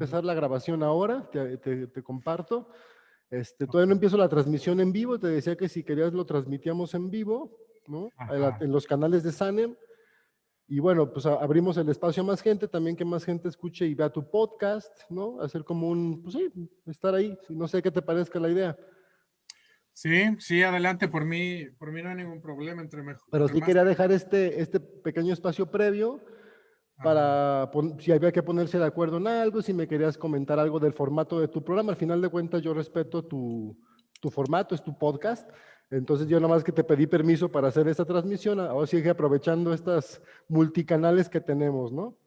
Empezar la grabación ahora, te comparto. Todavía no Ok. empiezo la transmisión en vivo, te decía que si querías lo transmitíamos en vivo, ¿no? Ajá. En los canales de Sanem. Y bueno, pues abrimos el espacio a más gente, también que más gente escuche y vea tu podcast, ¿no? Hacer como pues sí, estar ahí. No sé qué te parezca la idea. Sí, sí, adelante, por mí no hay ningún problema Pero entre sí más quería dejar gente. este pequeño espacio previo Ajá, para si había que ponerse de acuerdo en algo, si me querías comentar algo del formato de tu programa. Al final de cuentas, yo respeto tu formato, es tu podcast. Entonces, yo nada más que te pedí permiso para hacer esta transmisión, ahora sigue aprovechando estas multicanales que tenemos, ¿no?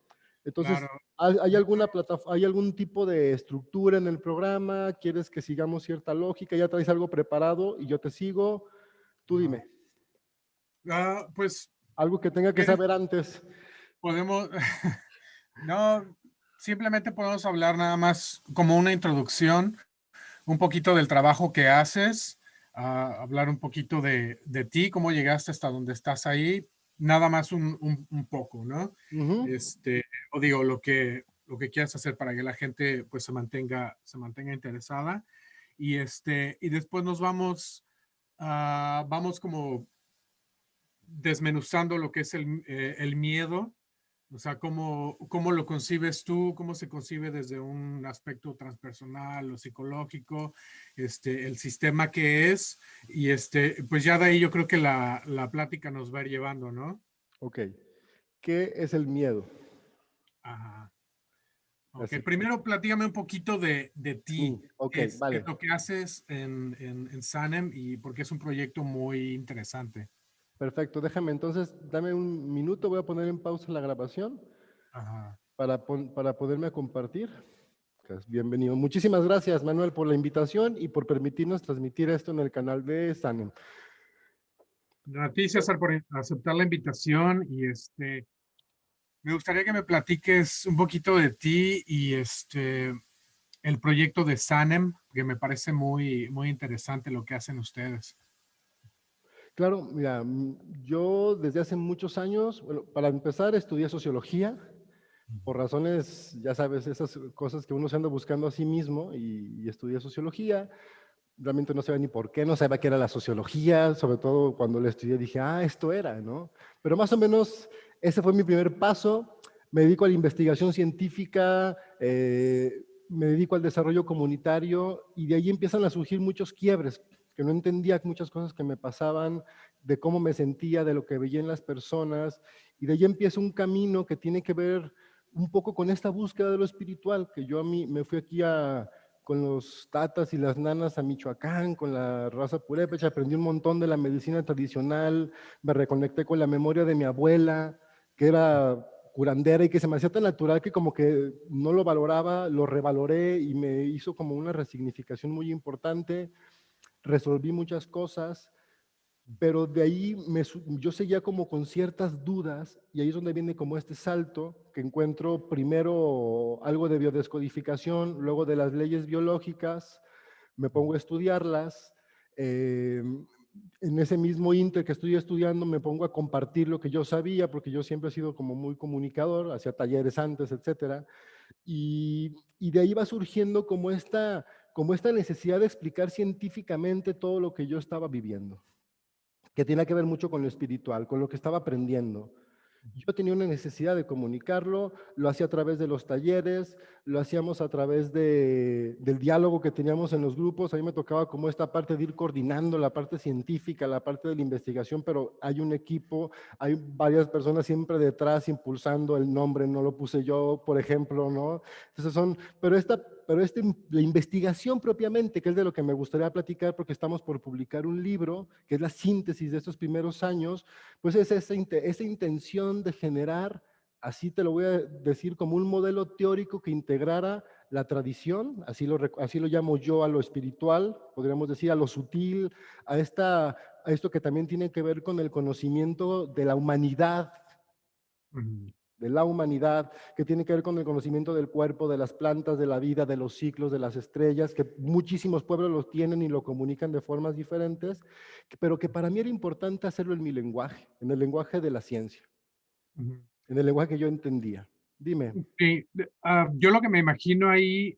Entonces, claro. ¿hay De- alguna plataforma, hay algún tipo de estructura en el programa? ¿Quieres que sigamos cierta lógica? ¿Ya traes algo preparado y yo te sigo? Tú ajá. dime. Pues, Algo que tenga que ¿quieres? saber antes. Podemos, no, simplemente podemos hablar nada más como una introducción, un poquito del trabajo que haces, hablar un poquito de ti, cómo llegaste hasta donde estás ahí, nada más un poco, ¿no? Ujú. Este, o digo, lo que quieras hacer para que la gente pues se mantenga interesada. Y después nos vamos, vamos como desmenuzando lo que es el miedo, o sea, cómo lo concibes tú, cómo se concibe desde un aspecto transpersonal o psicológico, el sistema que es, y pues ya de ahí yo creo que la plática nos va a ir llevando, ¿no? Ok. ¿Qué es el miedo? Ajá. Ok, Así. primero platícame un poquito de ti. Ok, Qué es vale. lo que haces en Sanem y porque es un proyecto muy interesante? Perfecto. Déjame entonces, dame un minuto, voy a poner en pausa la grabación Ajá. para poderme compartir. Pues, bienvenido. Muchísimas gracias, Manuel, por la invitación y por permitirnos transmitir esto en el canal de Sanem. A ti, César, por aceptar la invitación y me gustaría que me platiques un poquito de ti y el proyecto de Sanem, que me parece muy interesante lo que hacen ustedes. Claro, mira, yo desde hace muchos años, bueno, para empezar, estudié sociología por razones, ya sabes, esas cosas que uno se anda buscando a sí mismo y estudié sociología. Realmente no sabía ni por qué, no sabía qué era la sociología, sobre todo cuando la estudié dije, esto era, ¿no? Pero más o menos ese fue mi primer paso. Me dedico a la investigación científica, me dedico al desarrollo comunitario y de ahí empiezan a surgir muchos quiebres, que no entendía muchas cosas que me pasaban, de cómo me sentía, de lo que veía en las personas, y de ahí empieza un camino que tiene que ver un poco con esta búsqueda de lo espiritual, que yo a mí me fui aquí con los tatas y las nanas a Michoacán, con la raza purépecha, aprendí un montón de la medicina tradicional, me reconecté con la memoria de mi abuela, que era curandera y que se me hacía tan natural que como que no lo valoraba, lo revaloré y me hizo como una resignificación muy importante, resolví muchas cosas, pero de ahí yo seguía como con ciertas dudas y ahí es donde viene como este salto que encuentro primero algo de biodescodificación, luego de las leyes biológicas, me pongo a estudiarlas. En ese mismo inter que estoy estudiando me pongo a compartir lo que yo sabía, porque yo siempre he sido como muy comunicador, hacía talleres antes, etcétera, y de ahí va surgiendo como esta necesidad de explicar científicamente todo lo que yo estaba viviendo, que tiene que ver mucho con lo espiritual, con lo que estaba aprendiendo. Yo tenía una necesidad de comunicarlo, lo hacía a través de los talleres, lo hacíamos a través del diálogo que teníamos en los grupos. A mí me tocaba como esta parte de ir coordinando la parte científica, la parte de la investigación, pero hay un equipo, hay varias personas siempre detrás impulsando el nombre, no lo puse yo, por ejemplo, ¿no? Entonces la investigación propiamente, que es de lo que me gustaría platicar, porque estamos por publicar un libro, que es la síntesis de estos primeros años, pues es esa intención de generar, así te lo voy a decir, como un modelo teórico que integrara la tradición, así lo llamo yo, a lo espiritual, podríamos decir a lo sutil, a esto que también tiene que ver con el conocimiento Ujú. de la humanidad, que tiene que ver con el conocimiento del cuerpo, de las plantas, de la vida, de los ciclos, de las estrellas, que muchísimos pueblos los tienen y lo comunican de formas diferentes, pero que para mí era importante hacerlo en mi lenguaje, en el lenguaje de la ciencia, Ujú. en el lenguaje que yo entendía. Dime. Sí, yo lo que me imagino ahí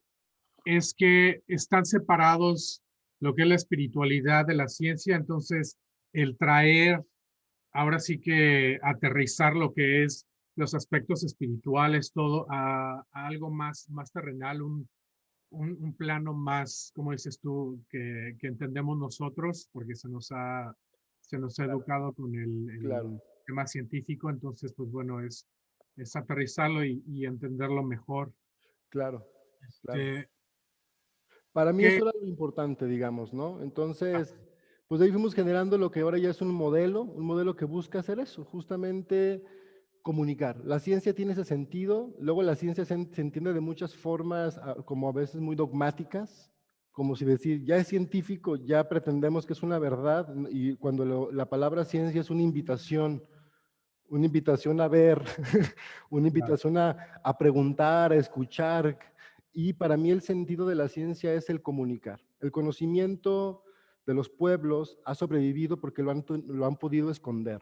es que están separados lo que es la espiritualidad de la ciencia, entonces el traer, ahora sí que aterrizar lo que es los aspectos espirituales, todo a algo más terrenal, un plano más, como dices tú, que entendemos nosotros, porque se nos ha educado con Claro, el tema científico, entonces, pues bueno, es aterrizarlo y entenderlo mejor. claro, claro. Este, Para mí ¿qué? eso era lo importante, digamos, ¿no? Ah, Entonces, pues de ahí fuimos generando lo que ahora ya es un modelo que busca hacer eso, justamente comunicar. La ciencia tiene ese sentido, luego la ciencia se entiende de muchas formas, como a veces muy dogmáticas, como si decir, ya es científico, ya pretendemos que es una verdad, y cuando la palabra ciencia es una invitación a ver, una claro. invitación a preguntar, a escuchar. Y para mí el sentido de la ciencia es el comunicar. El conocimiento de los pueblos ha sobrevivido porque lo han podido esconder.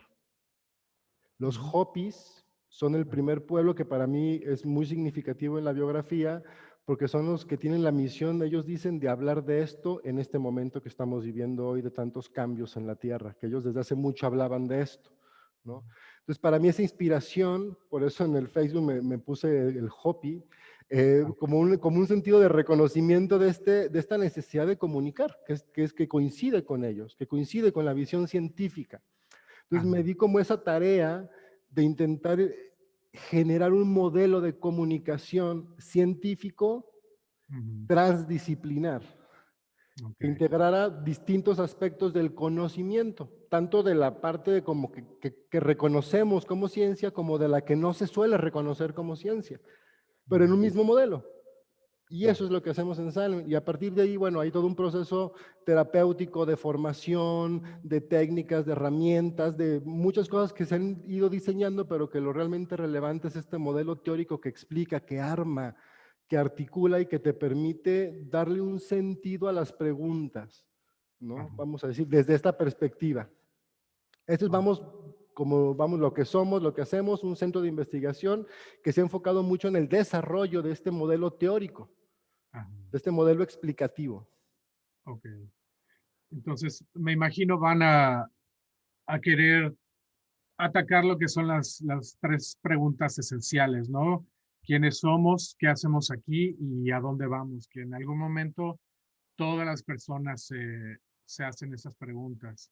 Los Ujú. Hopis son el primer pueblo que para mí es muy significativo en la biografía porque son los que tienen la misión, ellos dicen, de hablar de esto en este momento que estamos viviendo hoy de tantos cambios en la Tierra, que ellos desde hace mucho hablaban de esto, ¿no? Entonces, para mí esa inspiración, por eso en el Facebook me puse el Hopi, Ah, como un sentido de reconocimiento de esta necesidad de comunicar, que coincide con ellos, que coincide con la visión científica. Entonces ajá. me di como esa tarea de intentar generar un modelo de comunicación científico Ujú. transdisciplinar, Ok. que integrara distintos aspectos del conocimiento, tanto de la parte de como que reconocemos como ciencia, como de la que no se suele reconocer como ciencia, pero en un Ujú. mismo modelo. Y eso Claro. es lo que hacemos en Salem. Y a partir de ahí, bueno, hay todo un proceso terapéutico de formación, de técnicas, de herramientas, de muchas cosas que se han ido diseñando, pero que lo realmente relevante es este modelo teórico que explica, que arma, que articula y que te permite darle un sentido a las preguntas, ¿no? Ajá. Vamos a decir, desde esta perspectiva. Esto es, Oh, vamos, como vamos, lo que somos, lo que hacemos, un centro de investigación que se ha enfocado mucho en el desarrollo de este modelo teórico, ajá. de este modelo explicativo. Ok. Entonces, me imagino van a querer atacar lo que son las tres preguntas esenciales, ¿no? ¿Quiénes somos? ¿Qué hacemos aquí? ¿Y a dónde vamos? Que en algún momento todas las personas se hacen esas preguntas.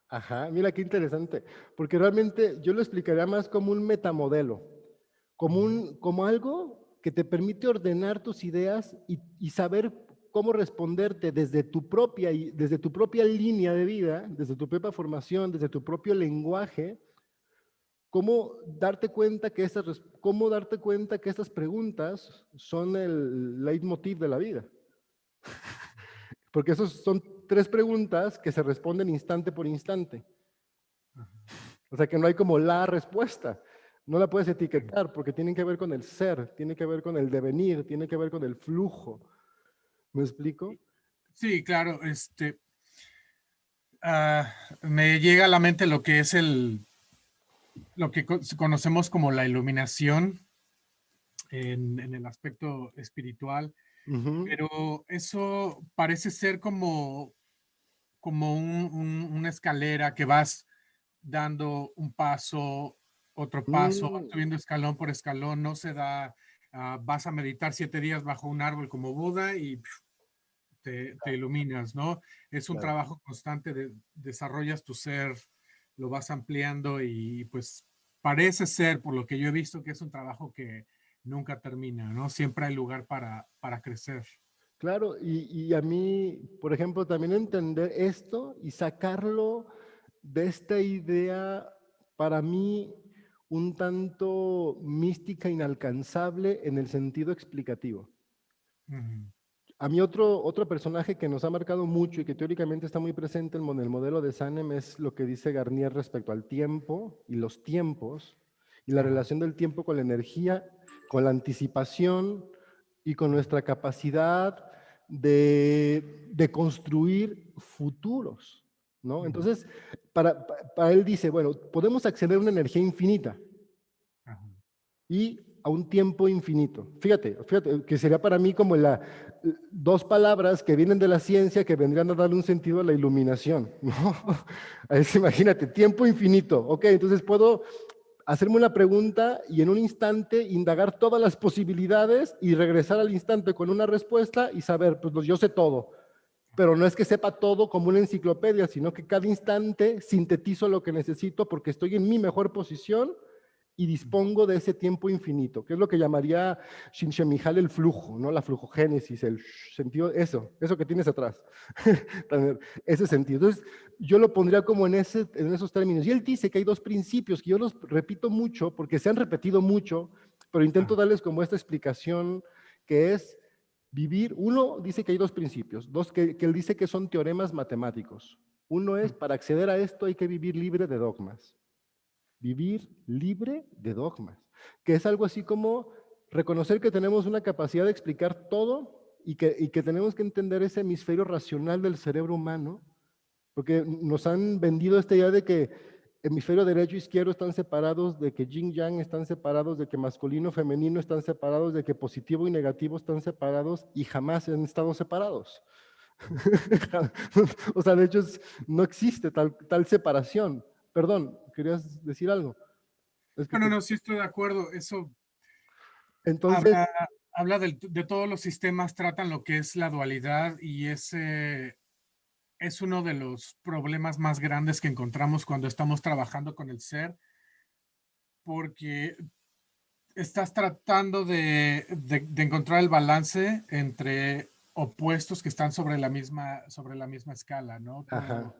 Ajá, mira qué interesante, porque realmente yo lo explicaría más como un metamodelo, Ujú. como algo que te permite ordenar tus ideas y saber cómo responderte desde tu propia línea de vida, desde tu propia formación, desde tu propio lenguaje, cómo darte cuenta que estas preguntas son el leitmotiv de la vida. Porque esos son tres preguntas que se responden instante por instante. Ajá. O sea que no hay como la respuesta. No la puedes Sí, etiquetar porque tienen que ver con el ser, tiene que ver con el devenir, tiene que ver con el flujo. ¿Me explico? sí, claro. Me llega a la mente lo que es lo que conocemos como la iluminación en el aspecto espiritual, Ujú. pero eso parece ser como una escalera que vas dando un paso, otro paso, vas Mm, subiendo escalón por escalón, no se da, vas a meditar 7 días bajo un árbol como Buda y te iluminas, ¿no? Es un claro. trabajo constante, desarrollas tu ser, lo vas ampliando y pues parece ser, por lo que yo he visto, que es un trabajo que nunca termina, ¿no? Siempre hay lugar para crecer. Claro, y a mí, por ejemplo, también entender esto y sacarlo de esta idea, para mí, un tanto mística, inalcanzable en el sentido explicativo. Ujú. A mí otro personaje que nos ha marcado mucho y que teóricamente está muy presente en el modelo de Sanem es lo que dice Garnier respecto al tiempo y los tiempos y la Ajá. relación del tiempo con la energía, con la anticipación y con nuestra capacidad de construir futuros, ¿no? Ujú. Entonces, para él dice, bueno, podemos acceder a una energía infinita, Ajá. y a un tiempo infinito. Fíjate, que sería para mí como dos palabras que vienen de la ciencia que vendrían a darle un sentido a la iluminación, ¿no? Imagínate, tiempo infinito. Ok, entonces puedo hacerme una pregunta y en un instante indagar todas las posibilidades y regresar al instante con una respuesta y saber, pues yo sé todo. Pero no es que sepa todo como una enciclopedia, sino que cada instante sintetizo lo que necesito porque estoy en mi mejor posición y dispongo de ese tiempo infinito, que es lo que llamaría Csikszentmihalyi el flujo, ¿no? La flujogénesis, el sentido, eso que tienes atrás, ese sentido. Entonces, yo lo pondría como en esos términos. Y él dice que hay dos principios, que yo los repito mucho, porque se han repetido mucho, pero intento darles como esta explicación, que es vivir. Uno dice que hay dos principios, dos que él dice que son teoremas matemáticos. Uno es, para acceder a esto hay que vivir libre de dogmas. Vivir libre de dogmas, que es algo así como reconocer que tenemos una capacidad de explicar todo y que tenemos que entender ese hemisferio racional del cerebro humano, porque nos han vendido esta idea de que hemisferio derecho e izquierdo están separados, de que yin yang están separados, de que masculino femenino están separados, de que positivo y negativo están separados y jamás han estado separados. O sea, de hecho no existe tal separación. Perdón, ¿querías decir algo? Es que No, no, no, sí estoy de acuerdo. Eso Entonces, habla, habla de todos los sistemas, tratan lo que es la dualidad y ese es uno de los problemas más grandes que encontramos cuando estamos trabajando con el ser, porque estás tratando de encontrar el balance entre opuestos que están sobre la misma escala, ¿no? ajá,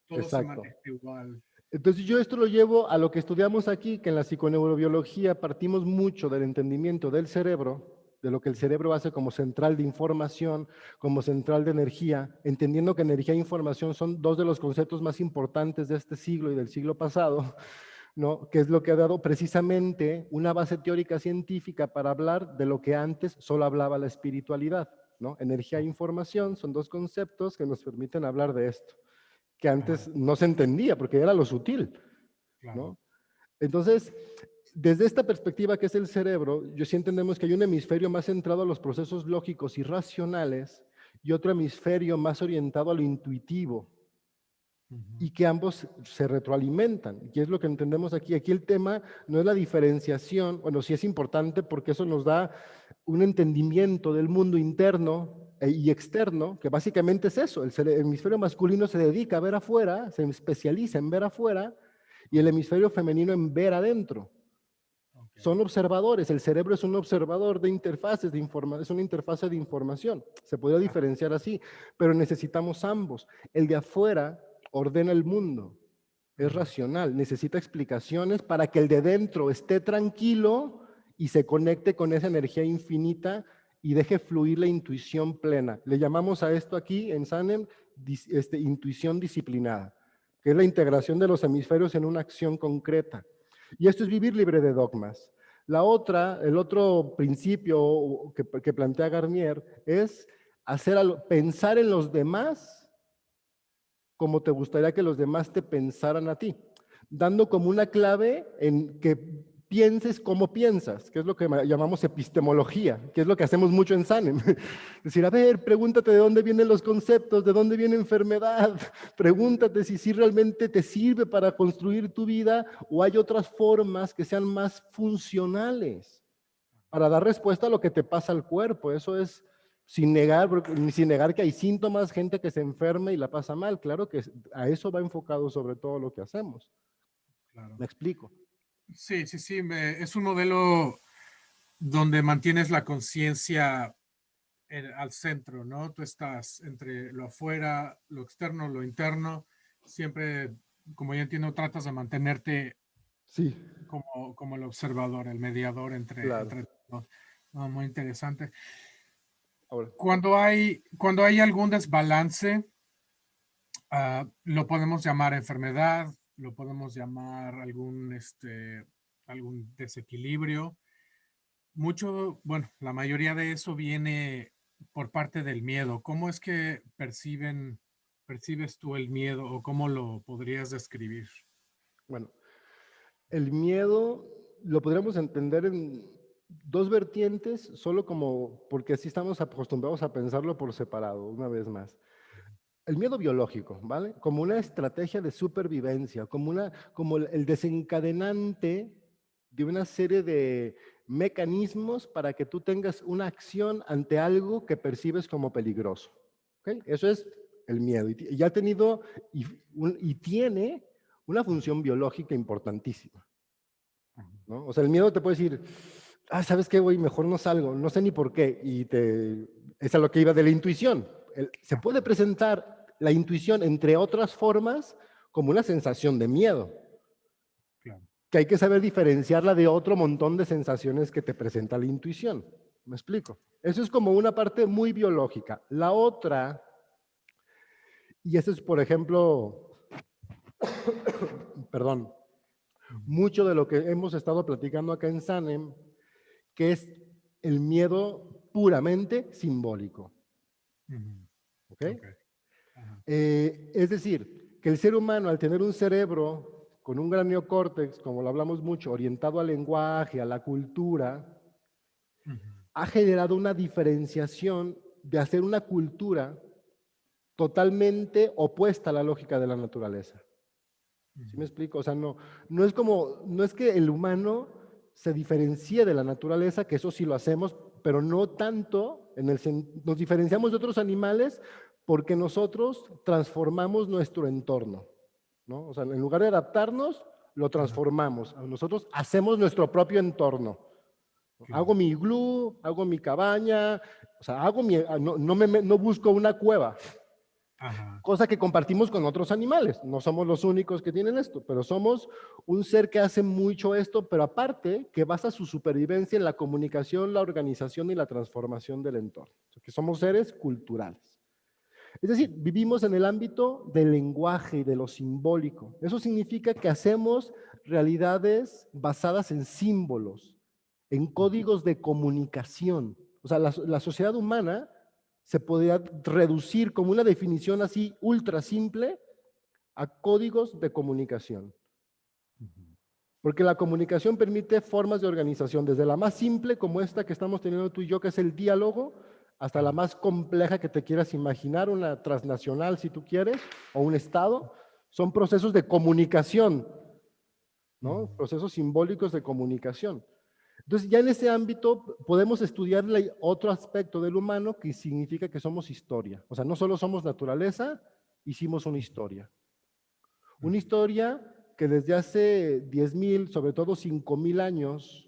Todo se exacto. maneja igual. Entonces yo esto lo llevo a lo que estudiamos aquí, que en la psiconeurobiología partimos mucho del entendimiento del cerebro, de lo que el cerebro hace como central de información, como central de energía, entendiendo que energía e información son dos de los conceptos más importantes de este siglo y del siglo pasado, ¿no? Que es lo que ha dado precisamente una base teórica científica para hablar de lo que antes solo hablaba la espiritualidad, ¿no? Energía e información son dos conceptos que nos permiten hablar de esto, que antes no se entendía porque era lo sutil, Claro. ¿no? Entonces, desde esta perspectiva que es el cerebro, yo sí entendemos que hay un hemisferio más centrado a los procesos lógicos y racionales y otro hemisferio más orientado a lo intuitivo, y que ambos se retroalimentan. Y es lo que entendemos aquí. Aquí el tema no es la diferenciación, bueno, sí es importante porque eso nos da un entendimiento del mundo interno y externo, que básicamente es eso. El hemisferio masculino se dedica a ver afuera, se especializa en ver afuera, y el hemisferio femenino en ver adentro. Okay. Son observadores, el cerebro es un observador de interfaces de información, es una interfase de información, se podría diferenciar así, pero necesitamos ambos. El de afuera ordena el mundo, es racional, necesita explicaciones para que el de dentro esté tranquilo y se conecte con esa energía infinita y deje fluir la intuición plena. Le llamamos a esto aquí en Sanem intuición disciplinada, que es la integración de los hemisferios en una acción concreta. Y esto es vivir libre de dogmas. La otra, el otro principio que plantea Garnier es pensar en los demás como te gustaría que los demás te pensaran a ti, dando como una clave en que pienses como piensas, que es lo que llamamos epistemología, que es lo que hacemos mucho en Sanem. Decir, a ver, pregúntate de dónde vienen los conceptos, de dónde viene enfermedad, pregúntate si realmente te sirve para construir tu vida o hay otras formas que sean más funcionales para dar respuesta a lo que te pasa al cuerpo. Eso es sin negar que hay síntomas, gente que se enferma y la pasa mal. Claro que a eso va enfocado sobre todo lo que hacemos. Claro. ¿Me explico? Sí, sí, sí. Es un modelo donde mantienes la conciencia al centro, ¿no? Tú estás entre lo afuera, lo externo, lo interno. Siempre, como ya entiendo, tratas de mantenerte Sí, como el observador, el mediador claro. entre todos. No, muy interesante. Ahora, Cuando hay algún desbalance, lo podemos llamar enfermedad, lo podemos llamar algún desequilibrio. Bueno, la mayoría de eso viene por parte del miedo. ¿Cómo es que percibes tú el miedo o cómo lo podrías describir? bueno, el miedo lo podríamos entender dos vertientes, solo como, porque así estamos acostumbrados a pensarlo por separado, una vez más. El miedo biológico, ¿vale? Como una estrategia de supervivencia, como el desencadenante de una serie de mecanismos para que tú tengas una acción ante algo que percibes como peligroso. ¿Ok? Eso es el miedo. Y ya ha tenido y tiene una función biológica importantísima, ¿no? O sea, el miedo te puede decir, ah, ¿sabes qué, güey? Mejor no salgo, no sé ni por qué. Es a lo que iba de la intuición. Se puede presentar la intuición, entre otras formas, como una sensación de miedo, Claro. que hay que saber diferenciarla de otro montón de sensaciones que te presenta la intuición. ¿Me explico? Eso es como una parte muy biológica. La otra, y eso es, por ejemplo, perdón, mucho de lo que hemos estado platicando acá en Sanem, que es el miedo puramente simbólico. ¿Ok? Ok. Ajá. Es decir, que el ser humano, al tener un cerebro con un gran neocórtex, como lo hablamos mucho, orientado al lenguaje, a la cultura, ha generado una diferenciación de hacer una cultura totalmente opuesta a la lógica de la naturaleza. ¿Sí me explico? O sea, no es que el humano se diferencie de la naturaleza, que eso sí lo hacemos, pero no tanto, nos diferenciamos de otros animales porque nosotros transformamos nuestro entorno, ¿no? O sea, en lugar de adaptarnos, lo Ajá. transformamos. Nosotros hacemos nuestro propio entorno. Claro. Hago mi iglú, hago mi cabaña, o sea, no busco una cueva, Ajá. cosa que compartimos con otros animales. No somos los únicos que tienen esto, pero somos un ser que hace mucho esto, pero aparte que basa su supervivencia en la comunicación, la organización y la transformación del entorno. O sea, que somos seres culturales. Es decir, vivimos en el ámbito del lenguaje y de lo simbólico. Eso significa que hacemos realidades basadas en símbolos, en códigos de comunicación. O sea, la sociedad humana se podría reducir como una definición así ultra simple a códigos de comunicación. Porque la comunicación permite formas de organización, desde la más simple como esta que estamos teniendo tú y yo, que es el diálogo, hasta la más compleja que te quieras imaginar, una transnacional si tú quieres, o un estado. Son procesos de comunicación, ¿no? Procesos simbólicos de comunicación. Entonces, ya en ese ámbito podemos estudiar otro aspecto del humano que significa que somos historia. O sea, no solo somos naturaleza, hicimos una historia. Una historia que desde hace 10,000, sobre todo 5,000 años,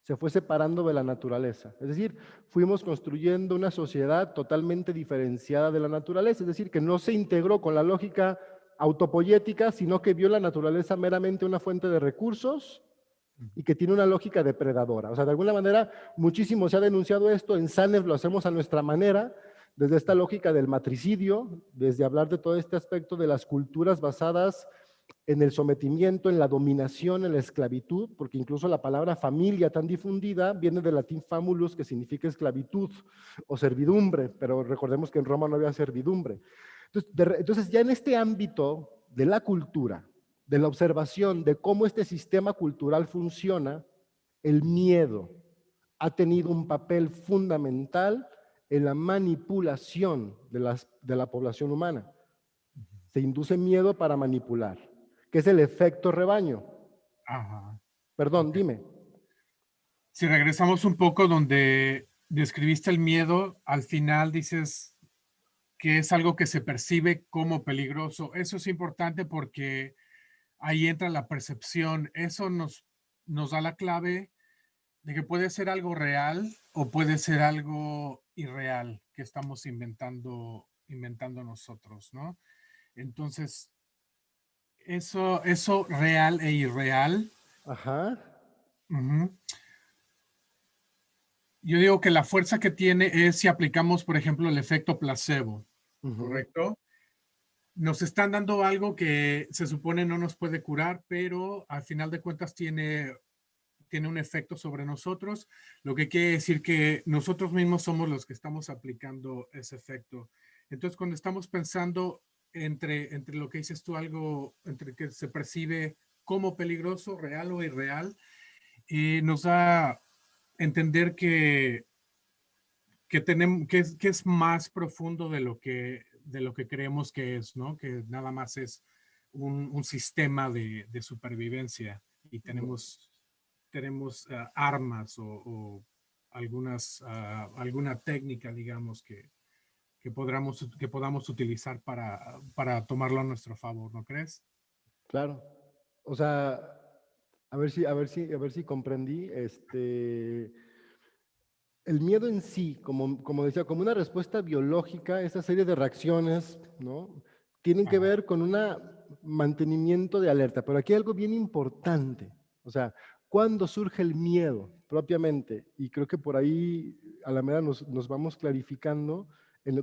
se fue separando de la naturaleza. Es decir, fuimos construyendo una sociedad totalmente diferenciada de la naturaleza. Es decir, que no se integró con la lógica autopoyética, sino que vio la naturaleza meramente una fuente de recursos y que tiene una lógica depredadora. O sea, de alguna manera, muchísimo se ha denunciado esto, en SANEF lo hacemos a nuestra manera, desde esta lógica del matricidio, desde hablar de todo este aspecto de las culturas basadas en el sometimiento, en la dominación, en la esclavitud, porque incluso la palabra familia tan difundida viene del latín famulus, que significa esclavitud o servidumbre, pero recordemos que en Roma no había servidumbre. Entonces ya en este ámbito de la cultura, de la observación de cómo este sistema cultural funciona, el miedo ha tenido un papel fundamental en la manipulación de la población humana. Se induce miedo para manipular, que es el efecto rebaño. Ajá. Perdón, Ok. dime. Si regresamos un poco donde describiste el miedo, al final dices que es algo que se percibe como peligroso. Eso es importante porque ahí entra la percepción. Eso nos da la clave de que puede ser algo real o puede ser algo irreal que estamos inventando nosotros, ¿no? Entonces, eso real e irreal, Ajá. ujú, yo digo que la fuerza que tiene es si aplicamos, por ejemplo, el efecto placebo, Ujú. ¿correcto? Nos están dando algo que se supone no nos puede curar, pero al final de cuentas tiene un efecto sobre nosotros, lo que quiere decir que nosotros mismos somos los que estamos aplicando ese efecto. Entonces, cuando estamos pensando entre lo que dices tú, algo entre que se percibe como peligroso, real o irreal, nos da entender que es más profundo de lo que creemos que es, ¿no? Que nada más es un sistema de supervivencia y tenemos armas o alguna técnica, digamos, que podamos utilizar para tomarlo a nuestro favor, ¿no crees? Claro. O sea, a ver si comprendí. El miedo en sí, como decía, como una respuesta biológica, esa serie de reacciones, ¿no? Tienen que Ajá. ver con un mantenimiento de alerta. Pero aquí hay algo bien importante. O sea, ¿cuándo surge el miedo propiamente? Y creo que por ahí, a la medida nos vamos clarificando,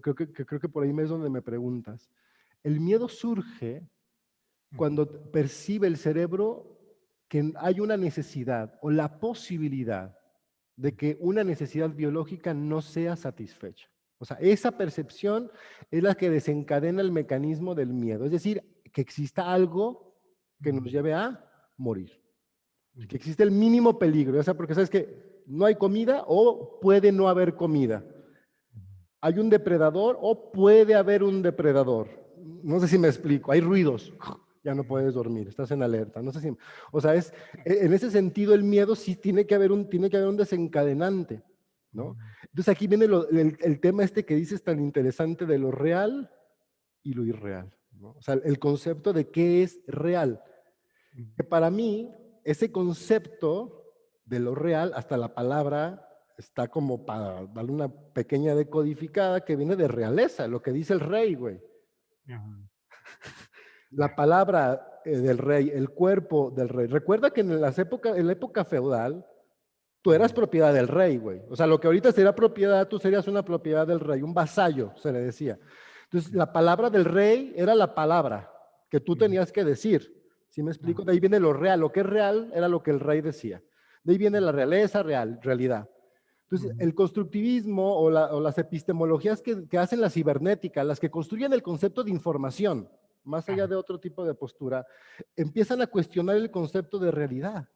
creo que por ahí es donde me preguntas. El miedo surge cuando percibe el cerebro que hay una necesidad o la posibilidad de que una necesidad biológica no sea satisfecha. O sea, esa percepción es la que desencadena el mecanismo del miedo. Es decir, que exista algo que nos lleve a morir. Que existe el mínimo peligro, ya sea porque sabes que no hay comida o puede no haber comida. Hay un depredador o puede haber un depredador. No sé si me explico. Hay ruidos. Ya no puedes dormir, estás en alerta. No sé si, o sea, en ese sentido el miedo sí tiene que haber un desencadenante, ¿no? Entonces aquí viene el tema este que dices tan interesante de lo real y lo irreal, ¿no? O sea, el concepto de qué es real. Que para mí, ese concepto de lo real, hasta la palabra está como para darle una pequeña decodificada que viene de realeza, lo que dice el rey, güey. La palabra del rey, el cuerpo del rey. Recuerda que en la época feudal, tú eras propiedad del rey, güey. O sea, lo que ahorita sería propiedad, tú serías una propiedad del rey, un vasallo, se le decía. Entonces, la palabra del rey era la palabra que tú tenías que decir. ¿Sí me explico? De ahí viene lo real. Lo que es real era lo que el rey decía. De ahí viene la realeza, realidad. Entonces, el constructivismo o las epistemologías que hacen la cibernética, las que construyen el concepto de información, más allá de otro tipo de postura, empiezan a cuestionar el concepto de realidad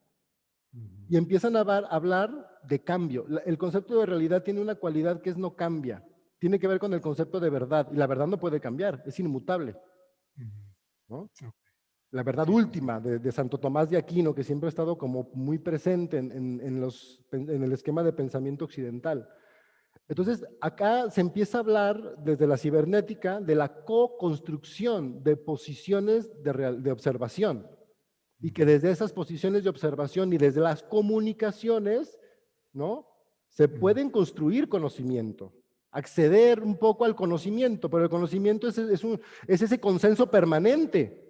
y empiezan a hablar de cambio. El concepto de realidad tiene una cualidad que es no cambia. Tiene que ver con el concepto de verdad y la verdad no puede cambiar, es inmutable, ¿no? La verdad Sí, última de Santo Tomás de Aquino, que siempre ha estado como muy presente en el esquema de pensamiento occidental. Entonces, acá se empieza a hablar desde la cibernética de la co-construcción de posiciones de observación y que desde esas posiciones de observación y desde las comunicaciones, ¿no? Se pueden construir conocimiento, acceder un poco al conocimiento, pero el conocimiento es ese consenso permanente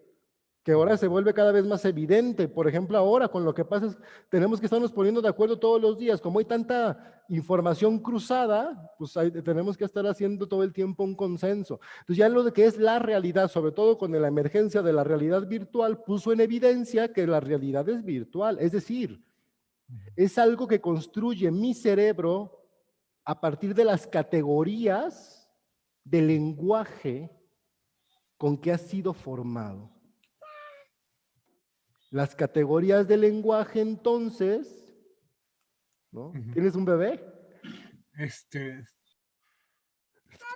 que ahora se vuelve cada vez más evidente. Por ejemplo, ahora con lo que pasa es tenemos que estarnos poniendo de acuerdo todos los días. Como hay tanta información cruzada, pues tenemos que estar haciendo todo el tiempo un consenso. Entonces ya lo de que es la realidad, sobre todo con la emergencia de la realidad virtual, puso en evidencia que la realidad es virtual. Es decir, es algo que construye mi cerebro a partir de las categorías del lenguaje con que ha sido formado. Las categorías del lenguaje, entonces, ¿no? ¿Tienes un bebé?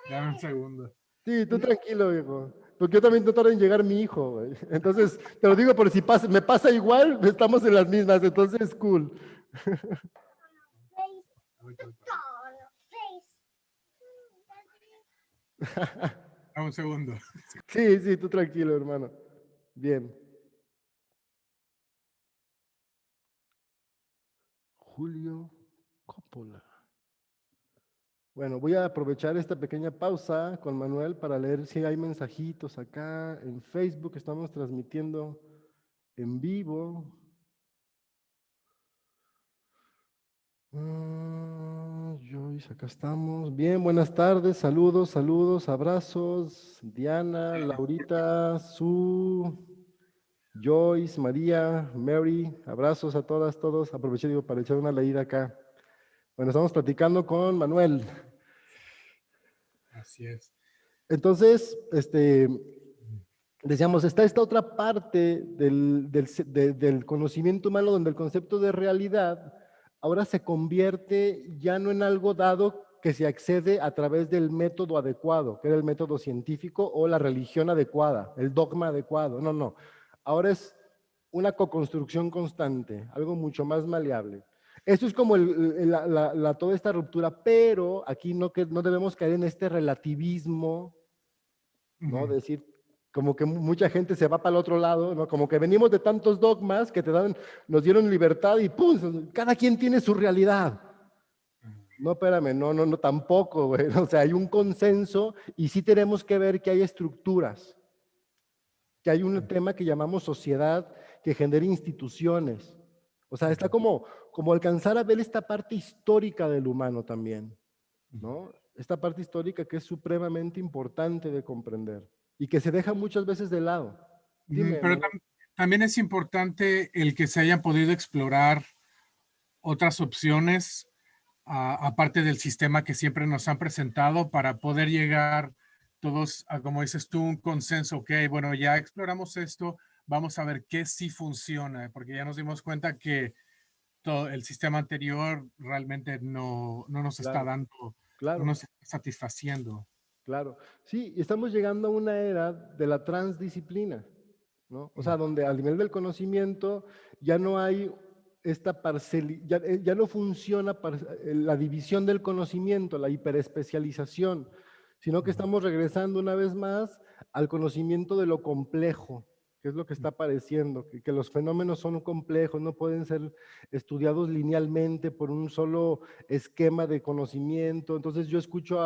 Dame un segundo. Sí, tú tranquilo, hijo. Porque yo también no tardo en llegar mi hijo, güey. Entonces, te lo digo por si me pasa igual, estamos en las mismas, entonces, cool. Dame un segundo. Sí, sí, tú tranquilo, hermano. Bien. Julio Coppola. Bueno, voy a aprovechar esta pequeña pausa con Manuel para leer si hay mensajitos acá en Facebook. Estamos transmitiendo en vivo. Joyce, acá estamos. Bien, buenas tardes, saludos, abrazos. Diana, Laurita, Joyce, María, Mary, abrazos a todas, todos. Aproveché, digo, para echar una leída acá. Bueno, estamos platicando con Manuel. Así es. Entonces, decíamos, está esta otra parte del conocimiento humano donde el concepto de realidad ahora se convierte ya no en algo dado que se accede a través del método adecuado, que era el método científico o la religión adecuada, el dogma adecuado. No, no. Ahora es una co-construcción constante, algo mucho más maleable. Esto es como toda esta ruptura, pero aquí no debemos caer en este relativismo, ¿no? Ujú. Decir, como que mucha gente se va para el otro lado, ¿no? Como que venimos de tantos dogmas que nos dieron libertad y ¡pum! Cada quien tiene su realidad. No, espérame, no, tampoco, güey. O sea, hay un consenso y sí tenemos que ver que hay estructuras, que hay un tema que llamamos sociedad que genera instituciones. O sea, está como alcanzar a ver esta parte histórica del humano también, ¿no? Esta parte histórica que es supremamente importante de comprender y que se deja muchas veces de lado. Dime, Pero Manuel. también es importante el que se hayan podido explorar otras opciones, aparte del sistema que siempre nos han presentado, para poder llegar todos a, como dices tú, un consenso. Ok, bueno, ya exploramos esto, vamos a ver qué sí funciona, porque ya nos dimos cuenta que todo el sistema anterior realmente no nos está Claro, dando, no claro. nos está satisfaciendo. Claro, sí, y estamos llegando a una era de la transdisciplina, ¿no? O sea, donde al nivel del conocimiento ya no hay esta ya no funciona la división del conocimiento, la hiperespecialización, sino que estamos regresando una vez más al conocimiento de lo complejo, que es lo que está apareciendo, que los fenómenos son complejos, no pueden ser estudiados linealmente por un solo esquema de conocimiento. Entonces yo escucho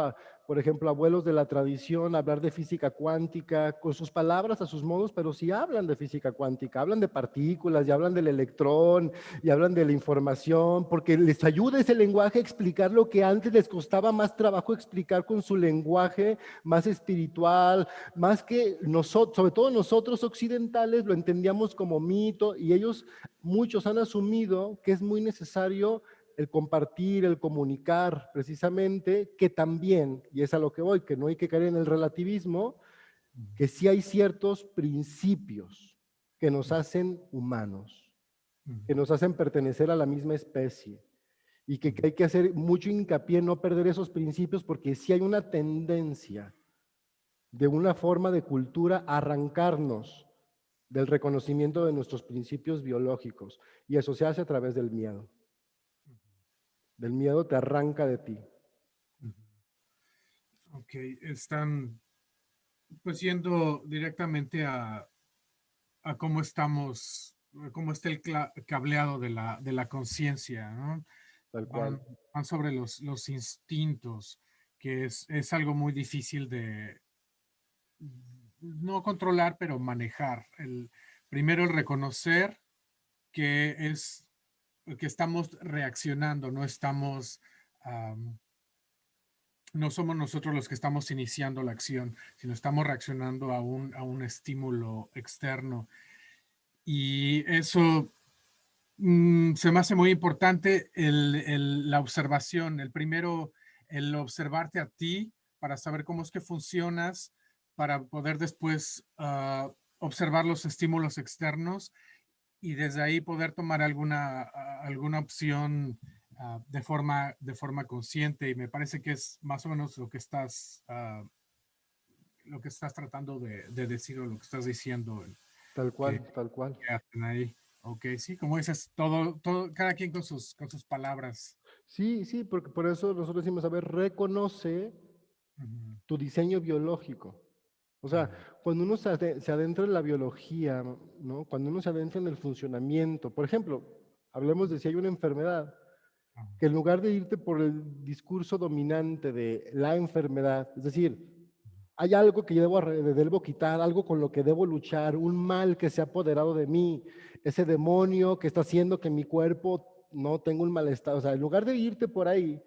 por ejemplo, abuelos de la tradición hablar de física cuántica con sus palabras, a sus modos, pero sí hablan de física cuántica, hablan de partículas y hablan del electrón y hablan de la información, porque les ayuda ese lenguaje a explicar lo que antes les costaba más trabajo explicar con su lenguaje más espiritual, más que nosotros, sobre todo nosotros occidentales, lo entendíamos como mito y ellos, muchos han asumido que es muy necesario el compartir, el comunicar, precisamente, que también, y es a lo que voy, que no hay que caer en el relativismo, que sí hay ciertos principios que nos hacen humanos, que nos hacen pertenecer a la misma especie, y que hay que hacer mucho hincapié en no perder esos principios, porque sí hay una tendencia de una forma de cultura a arrancarnos del reconocimiento de nuestros principios biológicos, y eso se hace a través del miedo. Del miedo te arranca de ti. Ok, están pues yendo directamente a cómo estamos, cómo está el cableado de la conciencia, ¿no? Tal cual. Van sobre los instintos, que es algo muy difícil de no controlar, pero manejar. Primero el reconocer que es que estamos reaccionando, no estamos, no somos nosotros los que estamos iniciando la acción, sino estamos reaccionando a un estímulo externo. Y eso se me hace muy importante la observación. El primero, el observarte a ti para saber cómo es que funcionas, para poder después observar los estímulos externos y desde ahí poder tomar alguna opción de forma consciente. Y me parece que es más o menos lo que estás tratando de decir o lo que estás diciendo Tal que, cual, tal cual. que hacen ahí. Ok, sí, como dices, cada quien con sus palabras. Sí, sí, porque por eso nosotros decimos, a ver, reconoce Ujú. tu diseño biológico. O sea, Ajá, cuando uno se adentra en la biología, ¿no? Cuando uno se adentra en el funcionamiento, por ejemplo, hablemos de si hay una enfermedad, ajá, que en lugar de irte por el discurso dominante de la enfermedad, es decir, hay algo que yo debo quitar, algo con lo que debo luchar, un mal que se ha apoderado de mí, ese demonio que está haciendo que mi cuerpo no tenga un malestar. O sea, en lugar de irte por ahí,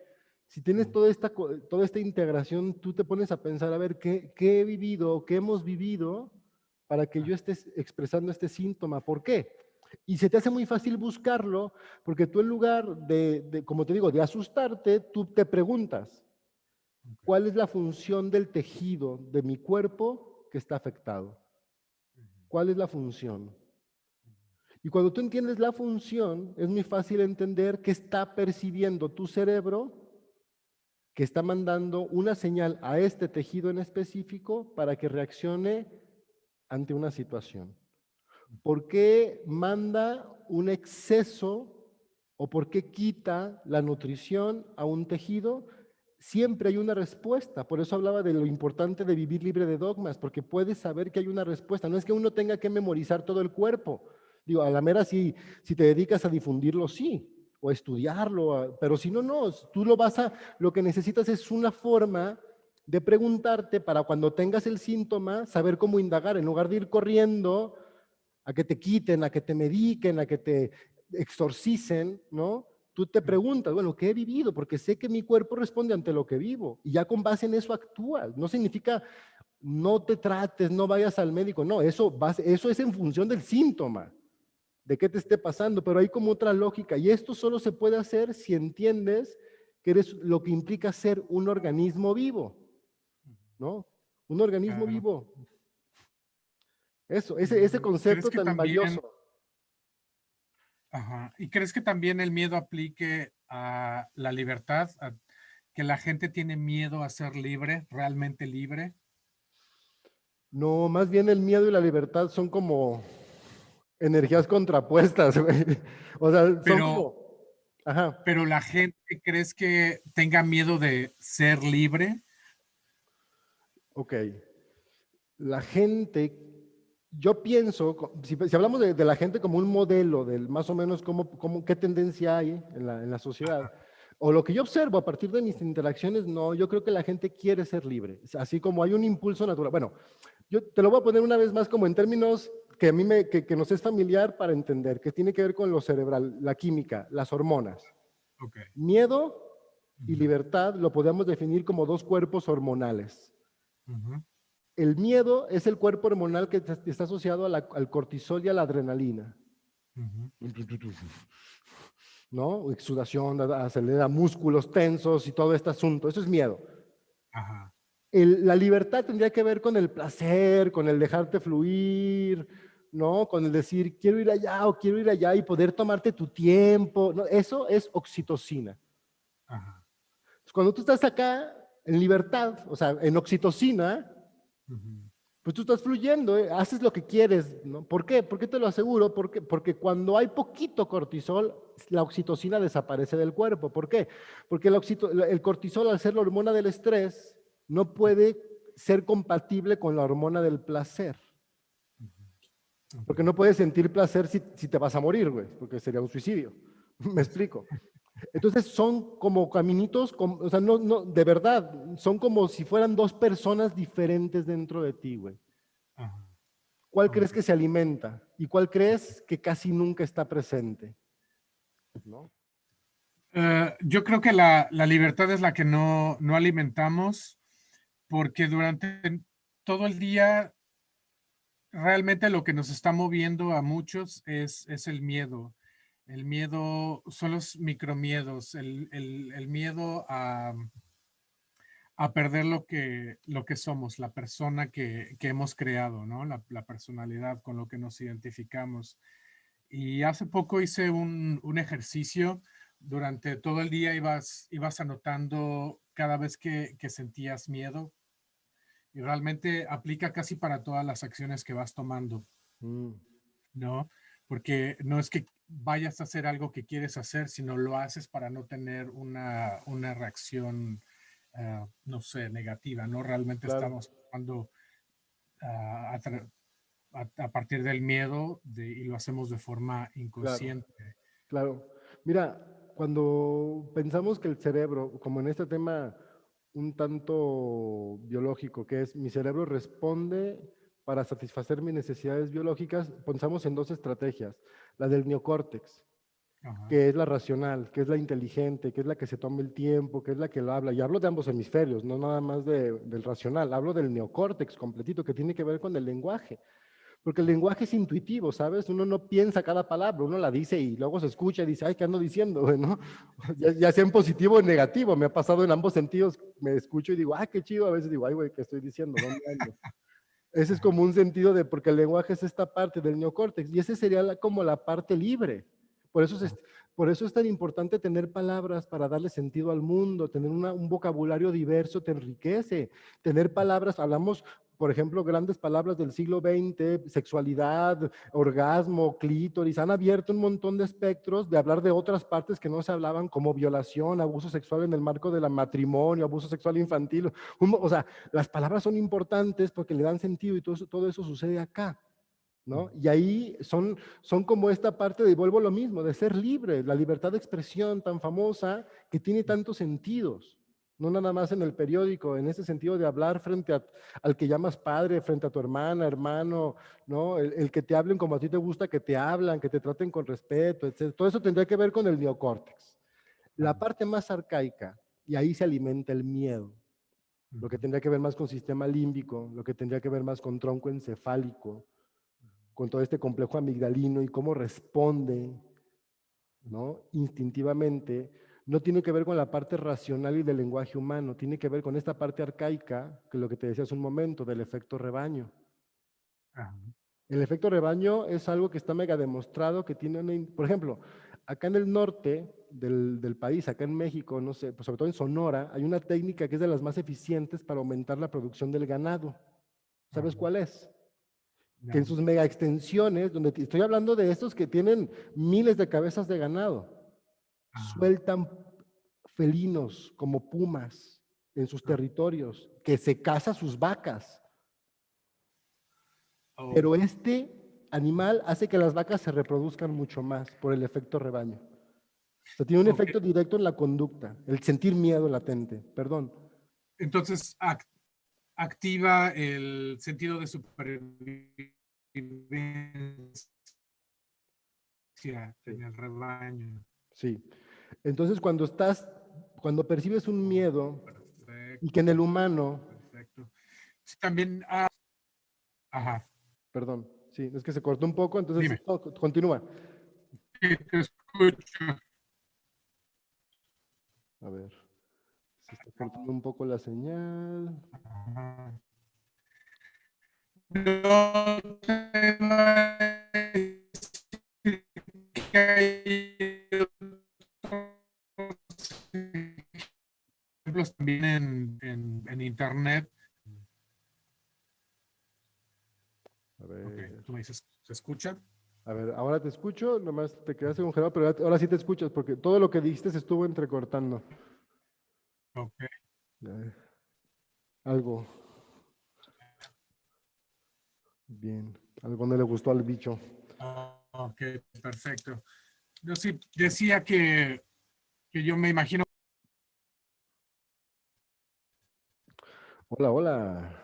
si tienes toda esta integración, tú te pones a pensar, a ver, ¿qué he vivido, qué hemos vivido para que yo esté expresando este síntoma? ¿Por qué? Y se te hace muy fácil buscarlo, porque tú en lugar como te digo, de asustarte, tú te preguntas, ¿cuál es la función del tejido de mi cuerpo que está afectado? ¿Cuál es la función? Y cuando tú entiendes la función, es muy fácil entender qué está percibiendo tu cerebro, que está mandando una señal a este tejido en específico para que reaccione ante una situación. ¿Por qué manda un exceso o por qué quita la nutrición a un tejido? Siempre hay una respuesta. Por eso hablaba de lo importante de vivir libre de dogmas, porque puedes saber que hay una respuesta. No es que uno tenga que memorizar todo el cuerpo. Digo, a la mera si te dedicas a difundirlo, sí, o a estudiarlo, pero si no, no. Tú lo que necesitas es una forma de preguntarte para cuando tengas el síntoma, saber cómo indagar, en lugar de ir corriendo a que te quiten, a que te mediquen, a que te exorcicen, ¿no? Tú te preguntas, bueno, ¿qué he vivido? Porque sé que mi cuerpo responde ante lo que vivo y ya con base en eso actúas. No significa no te trates, no vayas al médico, no, eso es en función del síntoma, de qué te esté pasando, pero hay como otra lógica y esto solo se puede hacer si entiendes que eres lo que implica ser un organismo vivo, ¿no? Un organismo Claro. vivo. Eso, ese ¿Y crees concepto que tan también, valioso. ajá, y crees que también el miedo aplique a la libertad, a que la gente tiene miedo a ser libre, realmente libre? No, más bien el miedo y la libertad son como energías contrapuestas, güey. O sea, son Pero, como, ajá, pero la gente, ¿crees que tenga miedo de ser libre? ok. La gente, yo pienso, si hablamos de la gente como un modelo del más o menos qué tendencia hay en la sociedad, o lo que yo observo a partir de mis interacciones, no, yo creo que la gente quiere ser libre, así como hay un impulso natural. Bueno, yo te lo voy a poner una vez más como en términos que a mí que nos es familiar para entender, que tiene que ver con lo cerebral, la química, las hormonas. Ok. Miedo y Ujú, libertad lo podemos definir como dos cuerpos hormonales. ujú, El miedo es el cuerpo hormonal que está asociado al cortisol y a la adrenalina, ujú. ¿no? Exudación, acelera músculos tensos y todo este asunto. Eso es miedo. Ajá. La libertad tendría que ver con el placer, con el dejarte fluir, ¿no? Con el decir, quiero ir allá o quiero ir allá y poder tomarte tu tiempo. ¿No? Eso es oxitocina. Ajá. Cuando tú estás acá en libertad, o sea, en oxitocina, Ujú, pues tú estás fluyendo, ¿eh? Haces lo que quieres, ¿no? ¿Por qué? ¿Por qué te lo aseguro? Porque cuando hay poquito cortisol, la oxitocina desaparece del cuerpo. ¿Por qué? Porque el cortisol, al ser la hormona del estrés, no puede ser compatible con la hormona del placer. ujú. Ok. Porque no puedes sentir placer si te vas a morir, güey, porque sería un suicidio. Me explico. Entonces son como caminitos, o sea, de verdad, son como si fueran dos personas diferentes dentro de ti, güey. Ajá. ¿Cuál crees Ok. que se alimenta? ¿Y cuál crees que casi nunca está presente? ¿No? Yo creo que la libertad es la que no alimentamos porque durante todo el día realmente lo que nos está moviendo a muchos es el miedo. El miedo son los micromiedos, el miedo a perder lo que somos, la persona que hemos creado, ¿no? La personalidad con lo que nos identificamos. Y hace poco hice un ejercicio. Durante todo el día ibas anotando cada vez que sentías miedo y realmente aplica casi para todas las acciones que vas tomando, Mm, ¿no? Porque no es que vayas a hacer algo que quieres hacer, sino lo haces para no tener una reacción, no sé, negativa, ¿no? Realmente claro, estamos actuando a, a partir del miedo y lo hacemos de forma claro, inconsciente. claro. Mira, cuando pensamos que el cerebro, como en este tema un tanto biológico, que es mi cerebro responde para satisfacer mis necesidades biológicas, pensamos en dos estrategias. La del neocórtex, Ajá, que es la racional, que es la inteligente, que es la que se toma el tiempo, que es la que lo habla. Y hablo de ambos hemisferios, no nada más del racional. Hablo del neocórtex completito, que tiene que ver con el lenguaje. Porque el lenguaje es intuitivo, ¿sabes? Uno no piensa cada palabra, uno la dice y luego se escucha y dice, ay, ¿qué ando diciendo? ¿No? Ya sea en positivo o en negativo, me ha pasado en ambos sentidos. Me escucho y digo, ah, qué chido. A veces digo, ay, güey, ¿qué estoy diciendo? ¿Dónde ando? Ese es como un sentido de, porque el lenguaje es esta parte del neocórtex, y ese sería como la parte libre. Por eso, por eso es tan importante tener palabras para darle sentido al mundo, tener un vocabulario diverso te enriquece. Tener palabras, hablamos, por ejemplo, grandes palabras del siglo XX, sexualidad, orgasmo, clítoris, han abierto un montón de espectros de hablar de otras partes que no se hablaban, como violación, abuso sexual en el marco del matrimonio, abuso sexual infantil. O sea, las palabras son importantes porque le dan sentido y todo eso sucede acá, ¿no? Y ahí son como esta parte de, vuelvo a lo mismo, de ser libre, la libertad de expresión tan famosa que tiene tantos sentidos. No nada más en el periódico, en ese sentido de hablar frente al que llamas padre, frente a tu hermana, hermano, ¿no? El que te hablen como a ti te gusta que te hablan, que te traten con respeto, etc. Todo eso tendría que ver con el neocórtex. La parte más arcaica, y ahí se alimenta el miedo, lo que tendría que ver más con sistema límbico, lo que tendría que ver más con tronco encefálico, con todo este complejo amigdalino y cómo responde, ¿no? Instintivamente, no tiene que ver con la parte racional y del lenguaje humano, tiene que ver con esta parte arcaica, que es lo que te decía hace un momento, del efecto rebaño. Ajá. El efecto rebaño es algo que está mega demostrado que tiene por ejemplo, acá en el norte del país, acá en México, no sé, pues sobre todo en Sonora, hay una técnica que es de las más eficientes para aumentar la producción del ganado. ¿Sabes Ajá. cuál es? Que en No. sus mega extensiones, donde estoy hablando de estos que tienen miles de cabezas de ganado, Ajá. sueltan felinos como pumas en sus Ah, territorios, que se caza sus vacas. oh, Pero este animal hace que las vacas se reproduzcan mucho más por el efecto rebaño. O sea, tiene un ok. efecto directo en la conducta, el sentir miedo latente, perdón. Entonces, activa el sentido de supervivencia Sí. en el rebaño. Sí. Entonces, cuando percibes un Oh, miedo y que en perfecto, el humano, perfecto. Sí, también, ajá, perdón, sí, es que se cortó un poco, entonces, dime. no, continúa. Sí, te escucho. A ver, se está cortando un poco la señal. Ajá. No te va a decir que hay otros ejemplos también en internet. A Ok, ver, tú me dices, ¿se escucha? ahora te escucho, nomás te quedaste congelado, pero ahora sí te escuchas, porque todo lo que dijiste se estuvo entrecortando. Ok. Eh, Algo, bien, algo no le gustó al bicho. Ok, perfecto. Yo sí decía que yo me imagino. Hola, hola.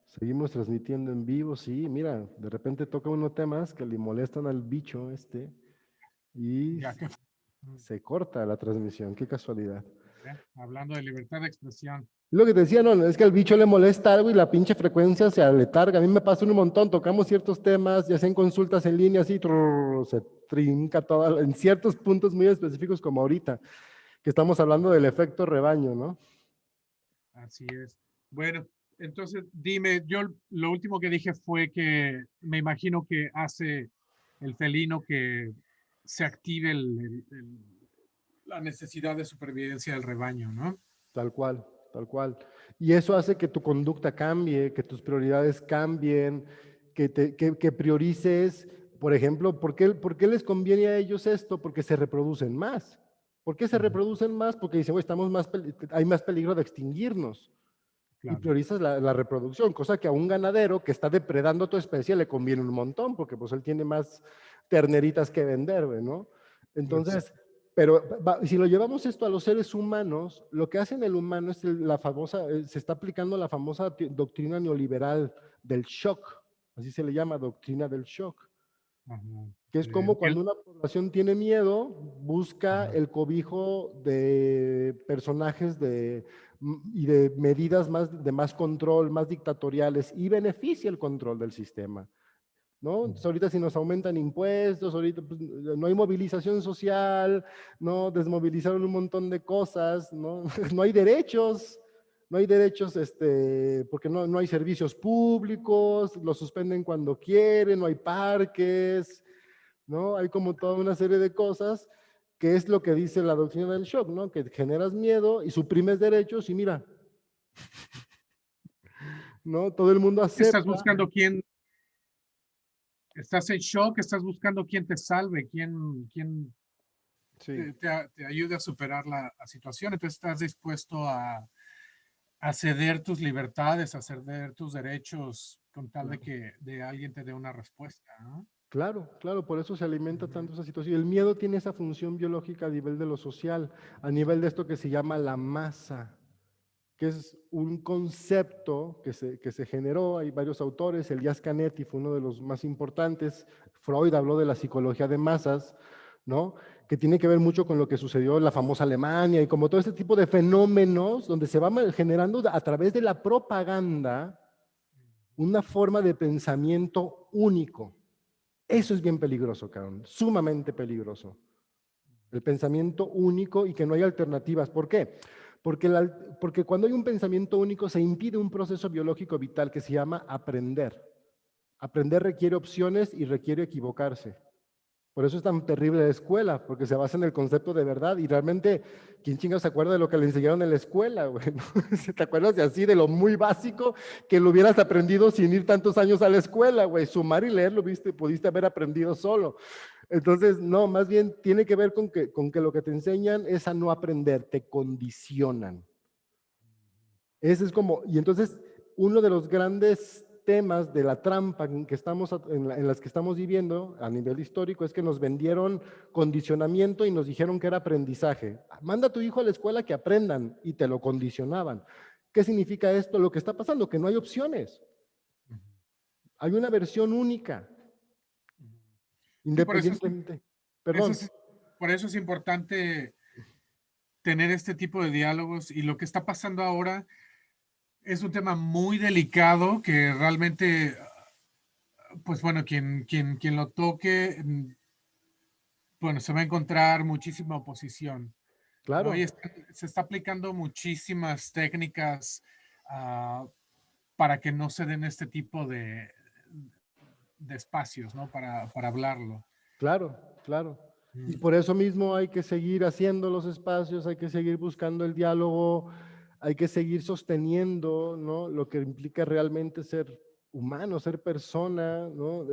Seguimos transmitiendo en vivo, sí, mira, de repente toca unos temas que le molestan al bicho y Ya que se corta la transmisión, qué casualidad. hablando de libertad de expresión. Lo que te decía, no, es que al bicho le molesta algo y la pinche frecuencia se aletarga. A mí me pasa un montón, tocamos ciertos temas, ya sea en consultas en línea, así, se trinca todo, en ciertos puntos muy específicos como ahorita, que estamos hablando del efecto rebaño, ¿no? Así es. Bueno, entonces dime, yo lo último que dije fue que me imagino que hace el felino que se active la necesidad de supervivencia del rebaño, ¿no? Tal cual, tal cual. Y eso hace que tu conducta cambie, que tus prioridades cambien, que priorices, por ejemplo, ¿por qué les conviene a ellos esto? Porque se reproducen más. ¿Por qué se Ujú, reproducen más? Porque dicen, "Güey, hay más peligro de extinguirnos". Y claro, priorizas la reproducción, cosa que a un ganadero que está depredando tu especie le conviene un montón, porque pues él tiene más terneritas que vender, güey, ¿no? Entonces, pero si lo llevamos esto a los seres humanos, lo que hace en el humano es la famosa, se está aplicando la famosa doctrina neoliberal del shock, así se le llama, doctrina del shock, ajá. que es como Que cuando una población tiene miedo, busca ajá, el cobijo de personajes y de medidas de más control, más dictatoriales, y beneficia el control del sistema, ¿no? ujú, Entonces ahorita si nos aumentan impuestos, ahorita pues, no hay movilización social, ¿no? Desmovilizaron un montón de cosas, ¿no? No hay derechos, no hay derechos, porque no hay servicios públicos, los suspenden cuando quieren, no hay parques, ¿no? Hay como toda una serie de cosas que es lo que dice la doctrina del shock, ¿no? Que generas miedo y suprimes derechos y mira, ¿no? Todo el mundo Estás acepta. buscando quién, estás en shock, estás buscando quién te salve, quién Sí, te ayude a superar la situación. Entonces estás dispuesto a ceder tus libertades, a ceder tus derechos con tal de claro. que de alguien te dé una respuesta, ¿no? Claro, claro, por eso se alimenta Ujú. tanto esa situación. El miedo tiene esa función biológica a nivel de lo social, a nivel de esto que se llama la masa, que es un concepto que se generó, hay varios autores, Elias Canetti fue uno de los más importantes, Freud habló de la psicología de masas, ¿no? Que tiene que ver mucho con lo que sucedió en la famosa Alemania y como todo este tipo de fenómenos donde se va generando a través de la propaganda una forma de pensamiento único. Eso es bien peligroso, cabrón, sumamente peligroso. El pensamiento único y que no hay alternativas. ¿Por qué? Porque cuando hay un pensamiento único se impide un proceso biológico vital que se llama aprender. Aprender requiere opciones y requiere equivocarse. Por eso es tan terrible la escuela, porque se basa en el concepto de verdad y realmente, ¿quién chinga se acuerda de lo que le enseñaron en la escuela, güey? ¿No? ¿Te acuerdas de así, de lo muy básico que lo hubieras aprendido sin ir tantos años a la escuela, güey? Sumar y leer lo viste, pudiste haber aprendido solo. Entonces, no, más bien tiene que ver con que lo que te enseñan es a no aprender, te condicionan. Ese es como, y entonces uno de los grandes temas de la trampa en las que estamos viviendo a nivel histórico es que nos vendieron condicionamiento y nos dijeron que era aprendizaje. Manda a tu hijo a la escuela que aprendan y te lo condicionaban. ¿Qué significa esto? Lo que está pasando, que no hay opciones. Hay una versión única, Sí, por eso independientemente. eso Perdón. es, por eso es importante tener este tipo de diálogos y lo que está pasando ahora es un tema muy delicado que realmente, pues bueno, quien lo toque, bueno, se va a encontrar muchísima oposición, ¿no? Claro, Se está aplicando muchísimas técnicas para que no se den este tipo de espacios, ¿no? Para hablarlo. claro, claro. Y Mm. por eso mismo hay que seguir haciendo los espacios, hay que seguir buscando el diálogo, hay que seguir sosteniendo, ¿no? Lo que implica realmente ser humano, ser persona, ¿no?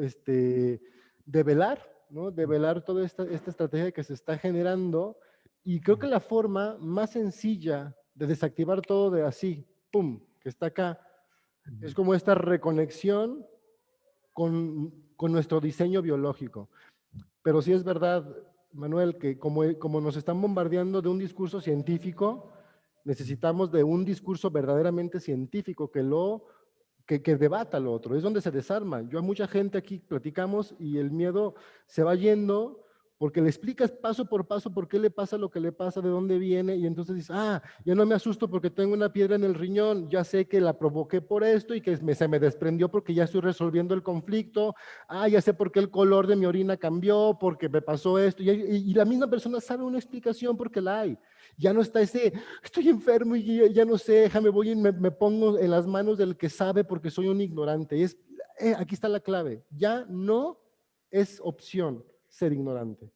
Develar, ¿no? Develar toda esta estrategia que se está generando. Y creo que la forma más sencilla de desactivar todo de así, pum, que está acá, es como esta reconexión con nuestro diseño biológico. Pero sí es verdad, Manuel, que como nos están bombardeando de un discurso científico, necesitamos de un discurso verdaderamente científico que debata lo otro. Es donde se desarma. Yo a mucha gente aquí platicamos y el miedo se va yendo porque le explicas paso por paso por qué le pasa lo que le pasa, de dónde viene, y entonces dices, ya no me asusto porque tengo una piedra en el riñón, ya sé que la provoqué por esto y que se me desprendió porque ya estoy resolviendo el conflicto, ya sé por qué el color de mi orina cambió, porque me pasó esto, y la misma persona sabe una explicación porque la hay. Ya no está estoy enfermo y ya no sé, déjame, voy y me pongo en las manos del que sabe porque soy un ignorante. Aquí está la clave, ya no es opción ser ignorante.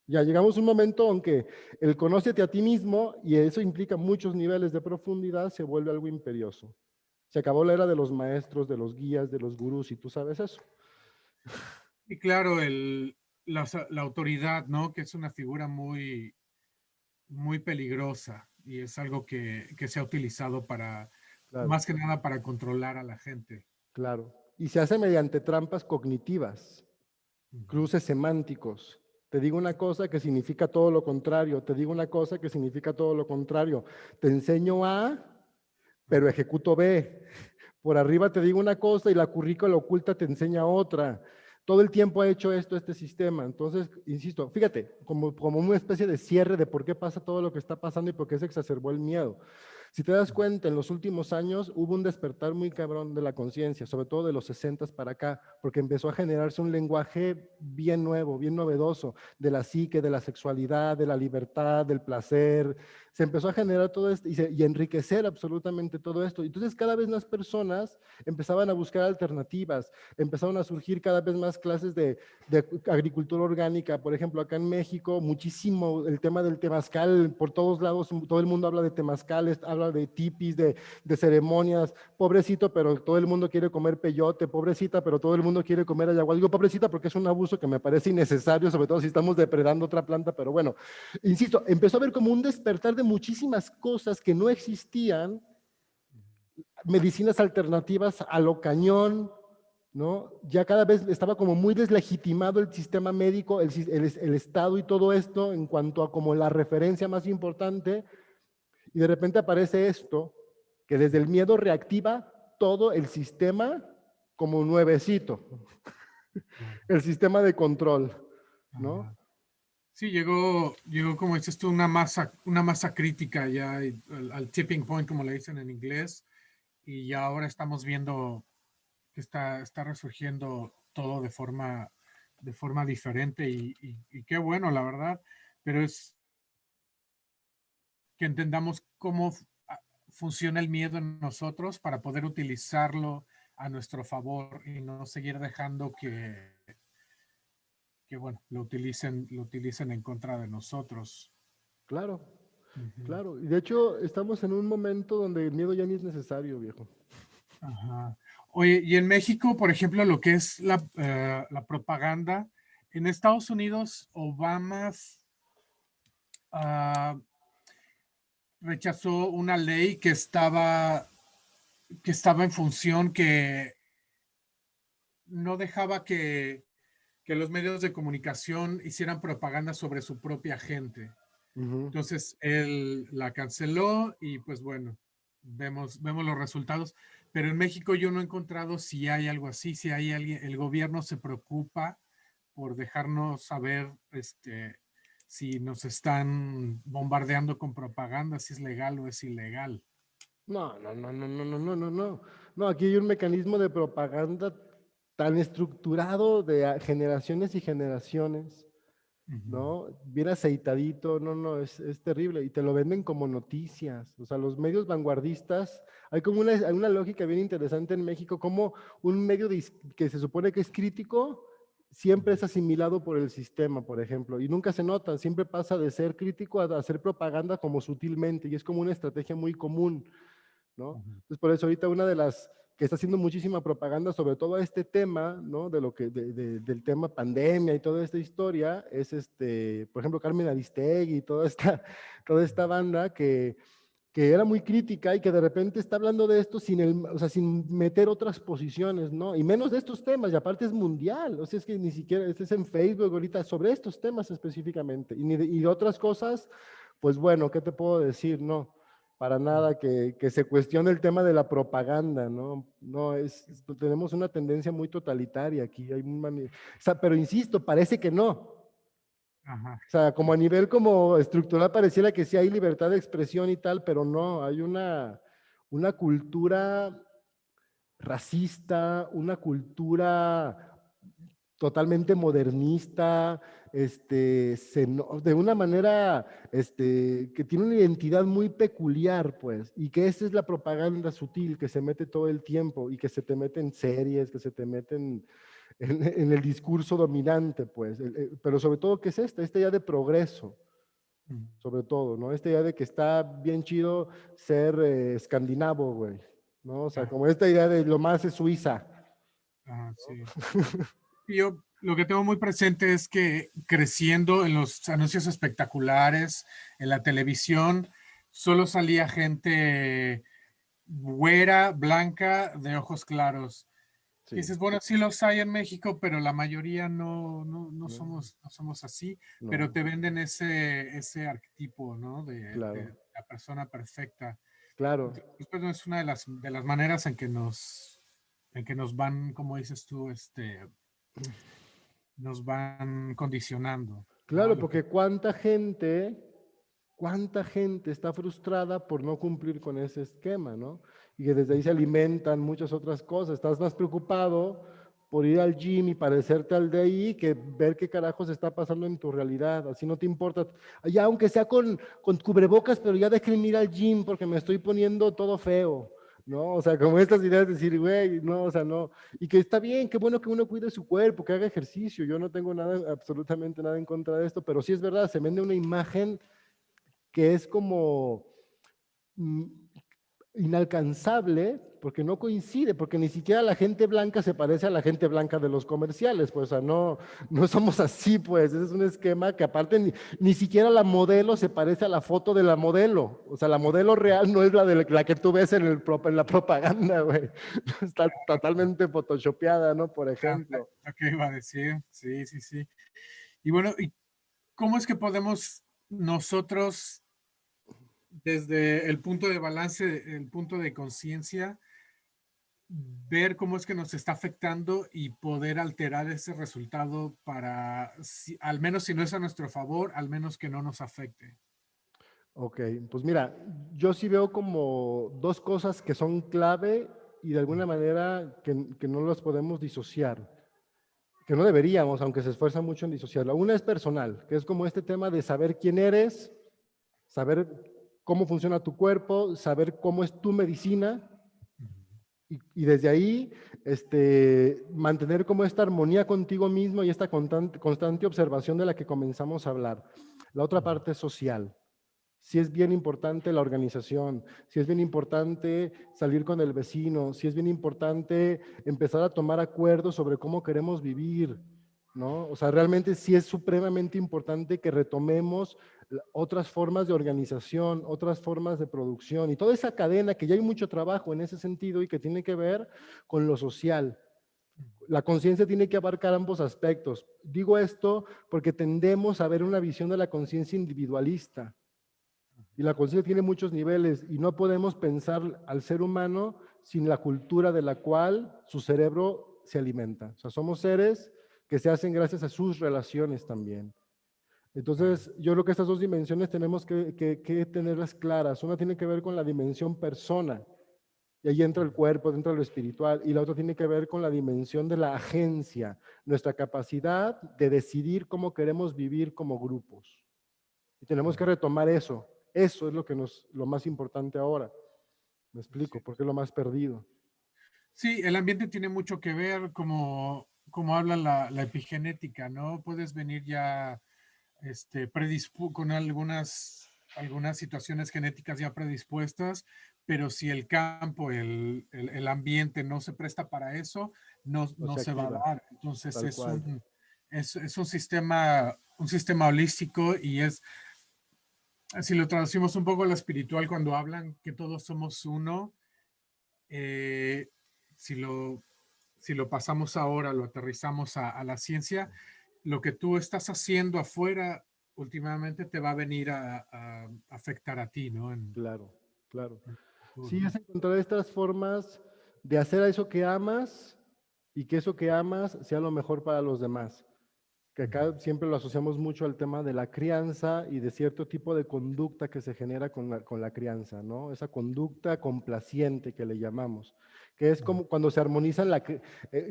Ya llegamos a un momento en que el conócete a ti mismo, y eso implica muchos niveles de profundidad, se vuelve algo imperioso. Se acabó la era de los maestros, de los guías, de los gurús, y tú sabes eso. Y claro, la autoridad, ¿no? Que es una figura muy peligrosa y es algo que se ha utilizado Claro, más que nada para controlar a la gente. claro. Y se hace mediante trampas cognitivas, Ujú. cruces semánticos. Te digo una cosa que significa todo lo contrario, te digo una cosa que significa todo lo contrario. Te enseño A, pero ejecuto B. Por arriba te digo una cosa y la currícula oculta te enseña otra. Todo el tiempo ha hecho esto este sistema. Entonces, insisto, fíjate, como una especie de cierre de por qué pasa todo lo que está pasando y por qué se exacerbó el miedo. Si te das cuenta, en los últimos años hubo un despertar muy cabrón de la conciencia, sobre todo de los 60 para acá, porque empezó a generarse un lenguaje bien nuevo, bien novedoso, de la psique, de la sexualidad, de la libertad, del placer. Se empezó a generar todo esto y enriquecer absolutamente todo esto. Entonces cada vez más personas empezaban a buscar alternativas, empezaron a surgir cada vez más clases de agricultura orgánica. Por ejemplo, acá en México, muchísimo el tema del temazcal, por todos lados, todo el mundo habla de temazcales, habla de tipis, de ceremonias. Pobrecito, pero todo el mundo quiere comer peyote, pobrecita, pero todo el mundo quiere comer ayahuasca. Digo pobrecita porque es un abuso que me parece innecesario, sobre todo si estamos depredando otra planta, pero bueno, insisto, empezó a haber como un despertar de muchísimas cosas que no existían, medicinas alternativas a lo cañón, ¿no? Ya cada vez estaba como muy deslegitimado el sistema médico, el Estado y todo esto en cuanto a como la referencia más importante, y de repente aparece esto, que desde el miedo reactiva todo el sistema como nuevecito, el sistema de control, ¿no? Ajá. Sí, llegó, como dices tú, una masa crítica ya al tipping point, como le dicen en inglés, y ya ahora estamos viendo que está resurgiendo todo de forma diferente y qué bueno, la verdad, pero es que entendamos cómo funciona el miedo en nosotros para poder utilizarlo a nuestro favor y no seguir dejando que bueno, lo utilicen en contra de nosotros. Claro, Ujú. claro. Y de hecho, estamos en un momento donde el miedo ya ni es necesario, viejo. Ajá. Oye, y en México, por ejemplo, lo que es la propaganda, en Estados Unidos, Obama ah, rechazó una ley que estaba en función que no dejaba que los medios de comunicación hicieran propaganda sobre su propia gente. Ujú. Entonces, él la canceló y pues bueno, vemos los resultados. Pero en México yo no he encontrado si hay algo así, si hay alguien, el gobierno se preocupa por dejarnos saber si nos están bombardeando con propaganda, si es legal o es ilegal. No, no, no, no, no, no, no, no, no. No, aquí hay un mecanismo de propaganda tan estructurado de generaciones y generaciones, Ujú, ¿no? Bien aceitadito, no, no, es terrible. Y te lo venden como noticias. O sea, los medios vanguardistas, hay una lógica bien interesante en México, como un medio que se supone que es crítico, siempre es asimilado por el sistema, por ejemplo, y nunca se nota, siempre pasa de ser crítico a hacer propaganda como sutilmente, y es como una estrategia muy común, ¿no? ujú, Entonces, por eso ahorita una de las que está haciendo muchísima propaganda sobre todo a este tema, ¿no? De lo que, del tema pandemia y toda esta historia, es por ejemplo, Carmen Aristegui y toda esta banda que era muy crítica y que de repente está hablando de esto o sea, sin meter otras posiciones, ¿no? Y menos de estos temas, y aparte es mundial, o sea, es que ni siquiera, este es en Facebook ahorita sobre estos temas específicamente, y de otras cosas, pues bueno, ¿qué te puedo decir? No, para nada que se cuestione el tema de la propaganda, ¿no? No, tenemos una tendencia muy totalitaria aquí, o sea, pero insisto, parece que no. ajá, O sea, como a nivel como estructural pareciera que sí hay libertad de expresión y tal, pero no, hay una cultura racista, una cultura totalmente modernista, de una manera que tiene una identidad muy peculiar, pues, y que esa es la propaganda sutil que se mete todo el tiempo y que se te mete en series, que se te mete en el discurso dominante, pues, pero sobre todo, ¿qué es esta idea de progreso? ujú, Sobre todo, ¿no? Esta idea de que está bien chido ser escandinavo, güey, ¿no? O sea, ya, como esta idea de lo más es Suiza. ajá, sí. Yo lo que tengo muy presente es que creciendo en los anuncios espectaculares, en la televisión, solo salía gente güera, blanca, de ojos claros. Y Sí, dices, bueno, sí los hay en México, pero la mayoría no, no somos así, pero no, te venden ese arquetipo, ¿no? De claro, la persona perfecta. claro, Después no es una de las maneras en que nos van, como dices tú, nos van condicionando, ¿no? A claro, lo que... porque cuánta gente ¿cuánta gente está frustrada por no cumplir con ese esquema, ¿no? Y que desde ahí se alimentan muchas otras cosas. Estás más preocupado por ir al gym y parecerte al de ahí que ver qué carajos está pasando en tu realidad. Así no te importa. Ya aunque sea con cubrebocas, pero ya dejen ir al gym porque me estoy poniendo todo feo, ¿no? O sea, como estas ideas de decir, güey, no, o sea, no. Y que está bien, qué bueno que uno cuide su cuerpo, que haga ejercicio. Yo no tengo nada, absolutamente nada en contra de esto, pero sí es verdad, se vende una imagen que es como mm, inalcanzable porque no coincide, porque ni siquiera la gente blanca se parece a la gente blanca de los comerciales, pues, o sea, no, no somos así, pues, ese es un esquema que aparte ni siquiera la modelo se parece a la foto de la modelo, o sea, la modelo real no es la que tú ves en la propaganda, güey, está totalmente photoshopeada, ¿no? Por Ah, ejemplo. lo que iba a decir, sí, sí, sí. Y bueno, ¿y cómo es que podemos nosotros, desde el punto de balance, el punto de conciencia, ver cómo es que nos está afectando y poder alterar ese resultado para, al menos si no es a nuestro favor, al menos que no nos afecte? Ok, pues mira, yo sí veo como dos cosas que son clave y de alguna manera que no las podemos disociar, que no deberíamos, aunque se esfuerza mucho en disociarla. Una es personal, que es como este tema de saber quién eres, saber cómo funciona tu cuerpo, saber cómo es tu medicina y desde ahí mantener como esta armonía contigo mismo y esta constante observación de la que comenzamos a hablar. La otra parte es social. Si es bien importante la organización, si es bien importante salir con el vecino, si es bien importante empezar a tomar acuerdos sobre cómo queremos vivir, ¿no? O sea, realmente sí es supremamente importante que retomemos otras formas de organización, otras formas de producción y toda esa cadena que ya hay mucho trabajo en ese sentido y que tiene que ver con lo social. La conciencia tiene que abarcar ambos aspectos. Digo esto porque tendemos a ver una visión de la conciencia individualista. Y la conciencia tiene muchos niveles y no podemos pensar al ser humano sin la cultura de la cual su cerebro se alimenta. O sea, somos seres que se hacen gracias a sus relaciones también. Claro. Entonces, yo creo que estas dos dimensiones tenemos que tenerlas claras. Una tiene que ver con la dimensión persona, y ahí entra el cuerpo, dentro de lo espiritual, y la otra tiene que ver con la dimensión de la agencia, nuestra capacidad de decidir cómo queremos vivir como grupos. Y tenemos que retomar eso. Eso es lo más importante ahora. Me explico, Sí. porque es lo más perdido. Sí, el ambiente tiene mucho que ver, como habla la epigenética, ¿no? Puedes venir ya con algunas situaciones genéticas ya predispuestas, pero si el campo, el ambiente no se presta para eso, no, No no se se va a activa, dar. Entonces tal cual. es un sistema holístico y si lo traducimos un poco a lo espiritual, cuando hablan que todos somos uno, eh, si lo, si lo pasamos ahora, lo aterrizamos a la ciencia, lo que tú estás haciendo afuera últimamente te va a venir a afectar a ti, ¿no? Claro, claro. En Sí, futuro. es encontrar estas formas de hacer eso que amas y que eso que amas sea lo mejor para los demás. Que acá siempre lo asociamos mucho al tema de la crianza y de cierto tipo de conducta que se genera con la crianza, ¿no? Esa conducta complaciente que le llamamos, que es como cuando se armonizan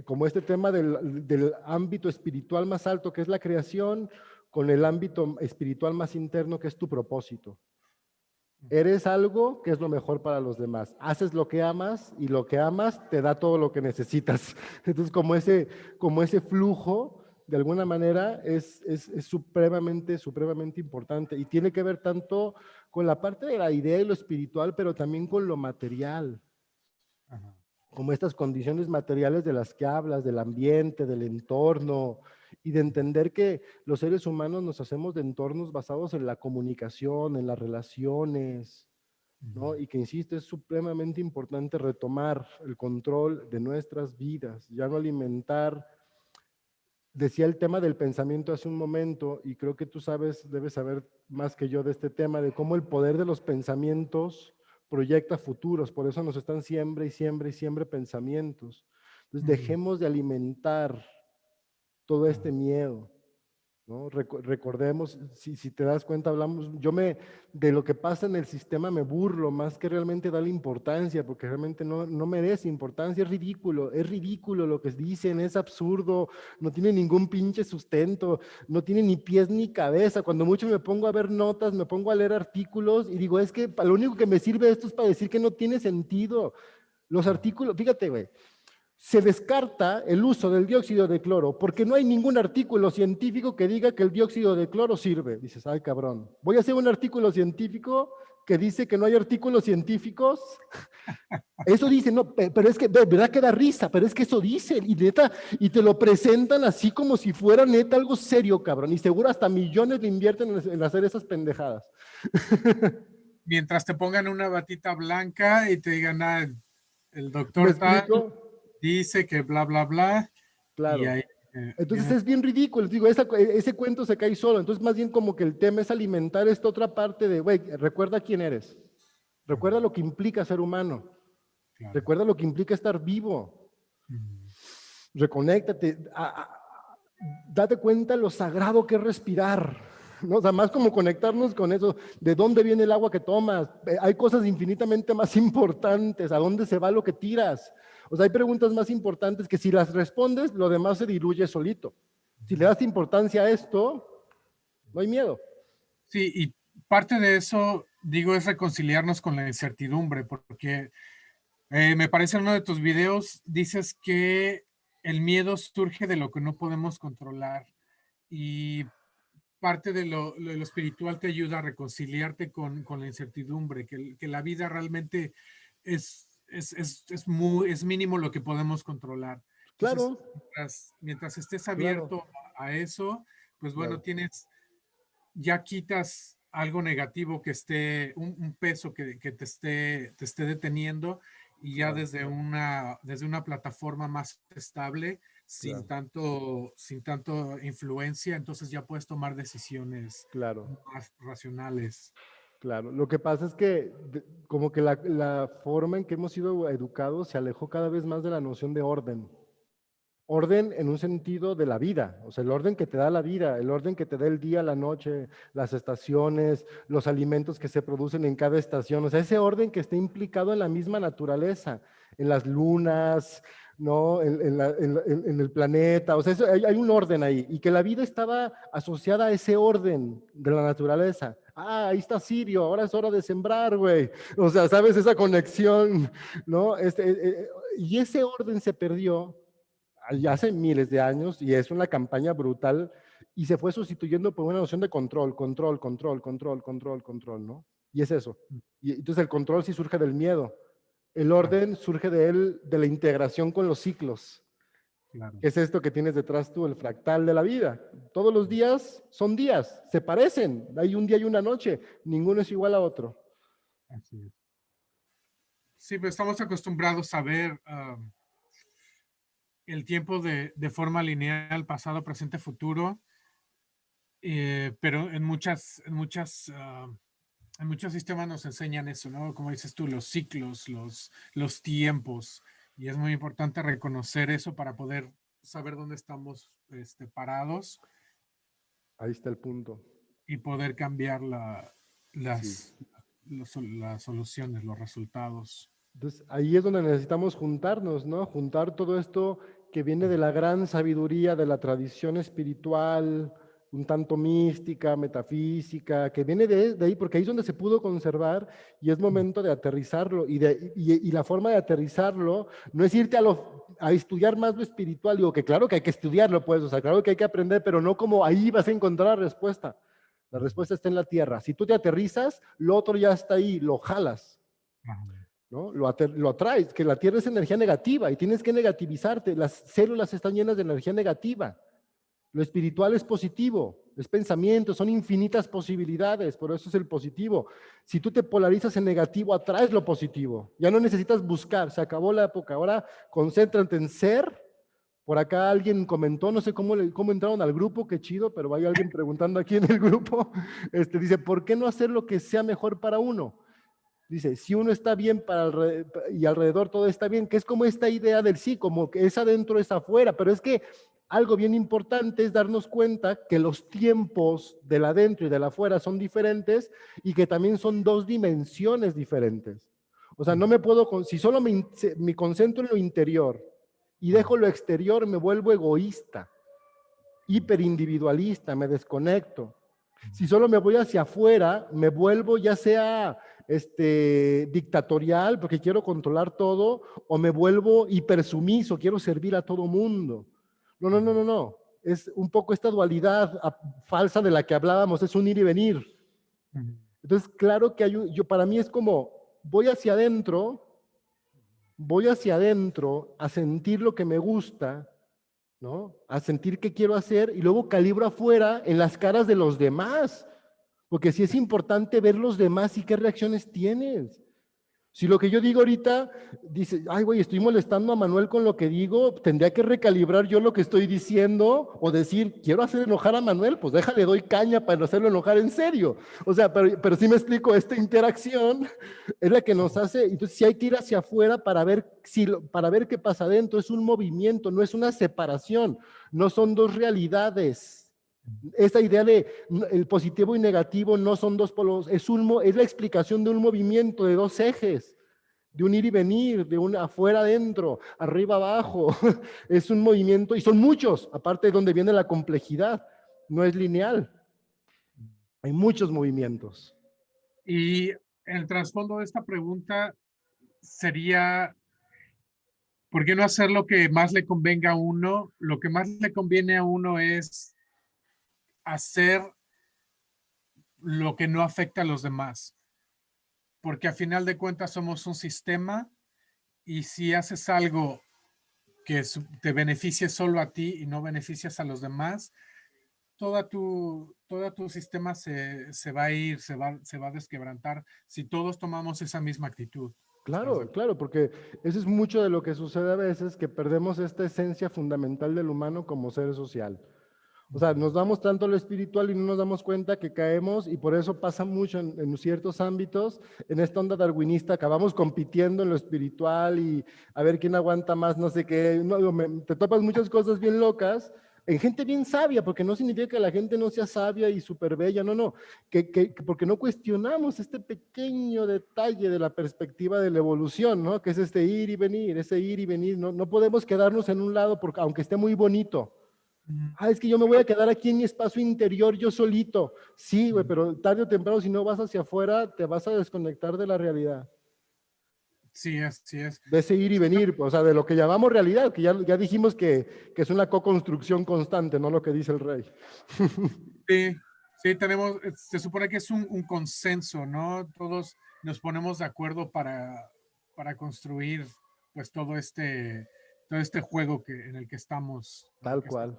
como este tema del ámbito espiritual más alto, que es la creación, con el ámbito espiritual más interno, que es tu propósito. Eres algo que es lo mejor para los demás. Haces lo que amas y lo que amas te da todo lo que necesitas. Entonces, como ese flujo, de alguna manera, es supremamente, supremamente importante y tiene que ver tanto con la parte de la idea y lo espiritual, pero también con lo material, Ajá. como estas condiciones materiales de las que hablas, del ambiente, del entorno, y de entender que los seres humanos nos hacemos de entornos basados en la comunicación, en las relaciones, ¿no? Y que, insisto, es supremamente importante retomar el control de nuestras vidas, ya no alimentar. Decía el tema del pensamiento hace un momento, y creo que tú sabes, debes saber más que yo de este tema, de cómo el poder de los pensamientos proyecta futuros, por eso nos están siempre y siempre y siempre pensamientos. Entonces, dejemos de alimentar todo este miedo. ¿no? Recordemos, si te das cuenta, hablamos, de lo que pasa en el sistema me burlo más que realmente darle importancia, porque realmente no merece importancia, es ridículo lo que dicen, es absurdo, no tiene ningún pinche sustento, no tiene ni pies ni cabeza. Cuando mucho me pongo a ver notas, me pongo a leer artículos y digo, es que lo único que me sirve esto es para decir que no tiene sentido. Los artículos, fíjate, güey, se descarta el uso del dióxido de cloro porque no hay ningún artículo científico que diga que el dióxido de cloro sirve. Dices, ay cabrón, voy a hacer un artículo científico que dice que no hay artículos científicos. Eso dice, no, pero es que, verdad que da risa, pero es que eso dice, y neta, y te lo presentan así como si fuera neta algo serio, cabrón, y seguro hasta millones le invierten en hacer esas pendejadas. Mientras te pongan una batita blanca y te digan, ah, el ¿Me doctor tal explico? dice que bla, bla, bla, y Claro. ahí Entonces viene. es bien ridículo, digo, ese cuento se cae solo, entonces más bien como que el tema es alimentar esta otra parte de, güey, recuerda quién eres, recuerda lo que implica ser humano, Claro. recuerda lo que implica estar vivo, reconéctate, date cuenta lo sagrado que es respirar, ¿no? O sea, más como conectarnos con eso, de dónde viene el agua que tomas, hay cosas infinitamente más importantes, a dónde se va lo que tiras, o sea, hay preguntas más importantes que si las respondes, lo demás se diluye solito. Si le das importancia a esto, no hay miedo. Sí, y parte de eso, digo, es reconciliarnos con la incertidumbre, porque me parece en uno de tus videos, dices que el miedo surge de lo que no podemos controlar y parte de lo espiritual te ayuda a reconciliarte con la incertidumbre, que la vida realmente es mínimo lo que podemos controlar. Entonces, Claro, mientras estés claro, abierto a eso, pues bueno, claro, ya quitas algo negativo que esté, un peso que te esté deteniendo y ya claro, desde una plataforma más estable, claro, sin tanto influencia, entonces ya puedes tomar decisiones claro. más racionales. Claro, lo que pasa es que como que la forma en que hemos sido educados se alejó cada vez más de la noción de orden. Orden en un sentido de la vida, o sea, el orden que te da la vida, el orden que te da el día, la noche, las estaciones, los alimentos que se producen en cada estación, o sea, ese orden que está implicado en la misma naturaleza, en las lunas, ¿no? En el planeta, o sea, hay un orden ahí, y que la vida estaba asociada a ese orden de la naturaleza. Ah, ahí está Sirio, ahora es hora de sembrar, güey. O sea, ¿sabes? Esa conexión, ¿no? Y ese orden se perdió ya hace miles de años y es una campaña brutal y se fue sustituyendo por una noción de control, ¿no? Y es eso. Y entonces el control sí surge del miedo. El Claro, orden surge de él, de la integración con los ciclos, claro. que es esto que tienes detrás tú, el fractal de la vida. Todos los días son días, se parecen, hay un día y una noche, ninguno es igual a otro. Así es. Sí, pues estamos acostumbrados a ver el tiempo de forma lineal, pasado, presente, futuro, pero en muchos sistemas nos enseñan eso, ¿no? Como dices tú, los ciclos, los tiempos, y es muy importante reconocer eso para poder saber dónde estamos parados Ahí está el punto. y poder cambiar Sí. las soluciones, los resultados. Entonces, ahí es donde necesitamos juntarnos, ¿no? Juntar todo esto que viene de la gran sabiduría de la tradición espiritual, un tanto mística, metafísica, que viene de ahí, porque ahí es donde se pudo conservar y es momento de aterrizarlo. Y la forma de aterrizarlo no es irte a estudiar más lo espiritual, digo que claro que hay que estudiarlo, pues, o sea, claro que hay que aprender, pero no como ahí vas a encontrar la respuesta. La respuesta está en la tierra. Si tú te aterrizas, lo otro ya está ahí, lo jalas. Ajá. ¿No? Lo atraes, que la Tierra es energía negativa y tienes que negativizarte. Las células están llenas de energía negativa. Lo espiritual es positivo, es pensamiento, son infinitas posibilidades, por eso es el positivo. Si tú te polarizas en negativo, atraes lo positivo. Ya no necesitas buscar, se acabó la época. Ahora concéntrate en ser. Por acá alguien comentó, no sé cómo entraron al grupo, qué chido, pero hay alguien preguntando aquí en el grupo. Dice, ¿por qué no hacer lo que sea mejor para uno? Dice, si uno está bien y alrededor todo está bien, que es como esta idea del sí, como que es adentro, es afuera, pero es que algo bien importante es darnos cuenta que los tiempos del adentro y del afuera son diferentes y que también son dos dimensiones diferentes. O sea, no me puedo, si solo me concentro en lo interior y dejo lo exterior, me vuelvo egoísta, hiperindividualista, me desconecto. Si solo me voy hacia afuera, me vuelvo ya sea dictatorial porque quiero controlar todo, o me vuelvo hipersumiso, quiero servir a todo mundo. No, no, no, no, no. Es un poco esta dualidad falsa de la que hablábamos, es un ir y venir. Entonces, claro que para mí es como, voy hacia adentro a sentir lo que me gusta, ¿no? A sentir qué quiero hacer y luego calibro afuera en las caras de los demás, porque sí es importante ver los demás y qué reacciones tienes. Si lo que yo digo ahorita dice, ay, güey, estoy molestando a Manuel con lo que digo, tendría que recalibrar yo lo que estoy diciendo o decir, quiero hacer enojar a Manuel, pues déjale, doy caña para no hacerlo enojar en serio. O sea, pero sí me explico, esta interacción es la que nos hace, entonces sí hay que ir hacia afuera para ver qué pasa adentro, es un movimiento, no es una separación, no son dos realidades. Esta idea de el positivo y negativo no son dos polos, es la explicación de un movimiento de dos ejes, de un ir y venir, de un afuera adentro, arriba abajo. Es un movimiento y son muchos, aparte de donde viene la complejidad, no es lineal. Hay muchos movimientos. Y el trasfondo de esta pregunta sería, ¿por qué no hacer lo que más le convenga a uno? Lo que más le conviene a uno es hacer lo que no afecta a los demás, porque a final de cuentas somos un sistema y si haces algo que te beneficie solo a ti y no beneficias a los demás, todo tu sistema se va a ir, se va a desquebrantar si todos tomamos esa misma actitud. Claro, claro, porque eso es mucho de lo que sucede a veces, que perdemos esta esencia fundamental del humano como ser social. O sea, nos damos tanto lo espiritual y no nos damos cuenta que caemos, y por eso pasa mucho en ciertos ámbitos, en esta onda darwinista, acabamos compitiendo en lo espiritual y a ver quién aguanta más, no sé qué. No, te topas muchas cosas bien locas en gente bien sabia, porque no significa que la gente no sea sabia y súper bella, no, no, porque no cuestionamos este pequeño detalle de la perspectiva de la evolución, ¿no? Que es este ir y venir, ese ir y venir. No, no podemos quedarnos en un lado, porque aunque esté muy bonito. Es que yo me voy a quedar aquí en mi espacio interior yo solito. Sí, güey, pero tarde o temprano, si no vas hacia afuera, te vas a desconectar de la realidad. Sí, así es. De ese ir y venir, o sea, de lo que llamamos realidad, que ya dijimos que es una co-construcción constante, no lo que dice el rey. Sí, sí, se supone que es un consenso, ¿no? Todos nos ponemos de acuerdo para construir pues todo este juego en el que estamos. Tal cual,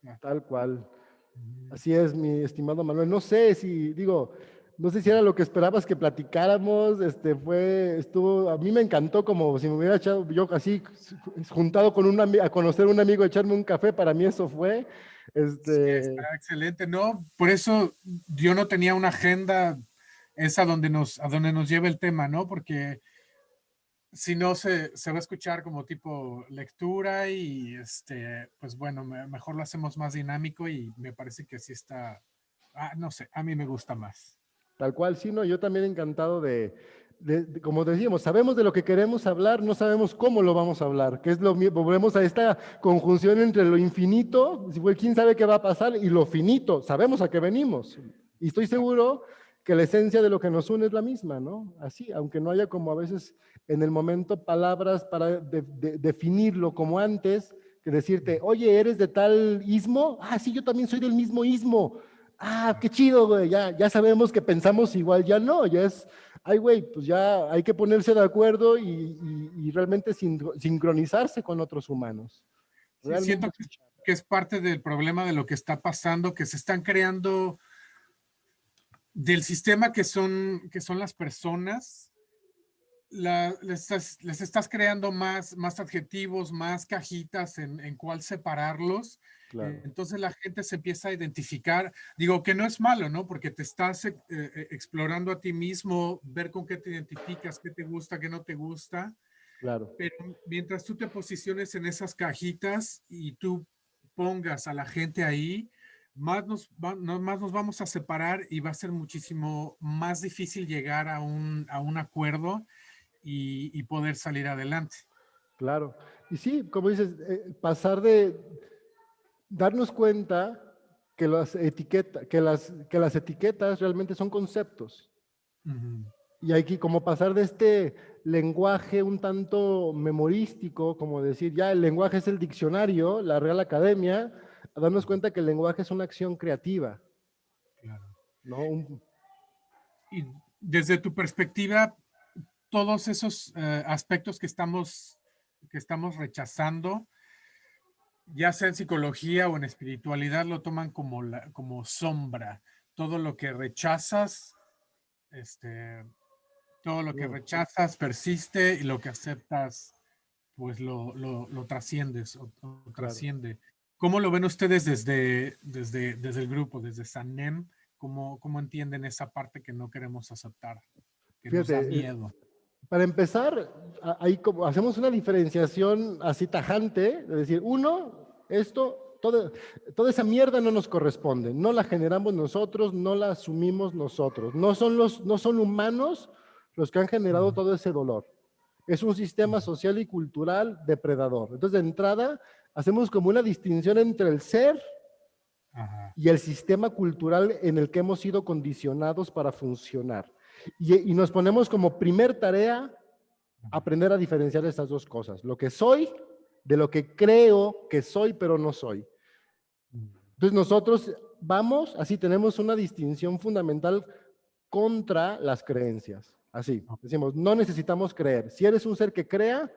Ah, tal cual. ujú. Así es, mi estimado Manuel. No sé si era lo que esperabas que platicáramos. A mí me encantó, como si me hubiera echado, yo así juntado con a conocer a un amigo, echarme un café. Para mí eso fue. Sí, está excelente, ¿no? Por eso yo no tenía una agenda esa a donde nos lleva el tema, ¿no? Porque si no se va a escuchar como tipo lectura y pues bueno, mejor lo hacemos más dinámico y me parece que sí está, no sé, a mí me gusta más. Tal cual, sí, no, yo también encantado como decíamos, sabemos de lo que queremos hablar, no sabemos cómo lo vamos a hablar, que es lo mismo, volvemos a esta conjunción entre lo infinito, quién sabe qué va a pasar, y lo finito, sabemos a qué venimos. Y estoy seguro que la esencia de lo que nos une es la misma, ¿no? Así, aunque no haya como a veces en el momento palabras para definirlo como antes, que decirte, oye, ¿eres de tal ismo? Ah, sí, yo también soy del mismo ismo. Ah, qué chido, güey, ya sabemos que pensamos igual, ya no, ya es, ay, güey, pues ya hay que ponerse de acuerdo y realmente sincronizarse con otros humanos. Sí, Realmente siento escuchar. que es parte del problema de lo que está pasando, que se están creando del sistema que son las personas, les estás creando más adjetivos, más cajitas en cuál separarlos. Claro, Entonces la gente se empieza a identificar, digo que no es malo, ¿no? Porque te estás explorando a ti mismo, ver con qué te identificas, qué te gusta, qué no te gusta, claro. pero mientras tú te posiciones en esas cajitas y tú pongas a la gente ahí, más nos vamos a separar y va a ser muchísimo más difícil llegar a un acuerdo y poder salir adelante. Claro. Y sí, como dices, pasar de darnos cuenta que que las etiquetas realmente son conceptos. Ujú. Y hay que como pasar de este lenguaje un tanto memorístico, como decir, ya el lenguaje es el diccionario, la Real Academia, a darnos cuenta que el lenguaje es una acción creativa, Claro. ¿no? Y desde tu perspectiva, todos esos aspectos que estamos rechazando, ya sea en psicología o en espiritualidad, lo toman como sombra. Todo lo que rechazas, este, todo lo que Mm, rechazas persiste y lo que aceptas, pues lo trasciendes o claro. trasciende. ¿Cómo lo ven ustedes desde el grupo, desde Sanem? ¿Cómo entienden esa parte que no queremos aceptar, que nos da Fíjate, miedo? para empezar, ahí como hacemos una diferenciación así tajante, de decir, uno, toda esa mierda no nos corresponde, no la generamos nosotros, no la asumimos nosotros, no son humanos los que han generado Ujú, todo ese dolor. Es un sistema ujú, social y cultural depredador. Entonces, de entrada, hacemos como una distinción entre el ser ajá, y el sistema cultural en el que hemos sido condicionados para funcionar. Y nos ponemos como primer tarea ajá, aprender a diferenciar estas dos cosas, lo que soy de lo que creo que soy, pero no soy. ujú, Entonces nosotros vamos, así tenemos una distinción fundamental contra las creencias. Así, ok, decimos, no necesitamos creer. Si eres un ser que crea,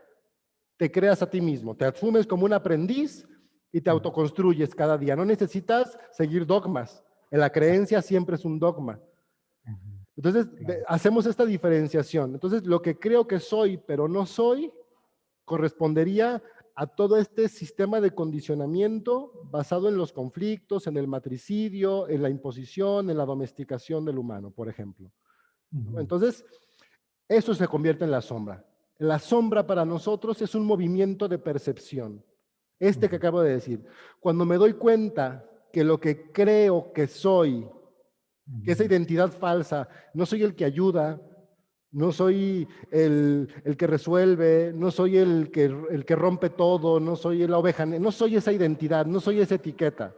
te creas a ti mismo, te asumes como un aprendiz y te ujú, autoconstruyes cada día. No necesitas seguir dogmas. En la creencia siempre es un dogma. ujú, Entonces, claro, hacemos esta diferenciación. Entonces, lo que creo que soy, pero no soy, correspondería a todo este sistema de condicionamiento basado en los conflictos, en el matricidio, en la imposición, en la domesticación del humano, por ejemplo. ujú, Entonces, eso se convierte en la sombra. La sombra para nosotros es un movimiento de percepción. Este que ujú, acabo de decir. Cuando me doy cuenta que lo que creo que soy, que esa ujú, identidad falsa, no soy el que ayuda, no soy el que resuelve, no soy el que rompe todo, no soy la oveja, no soy esa identidad, no soy esa etiqueta,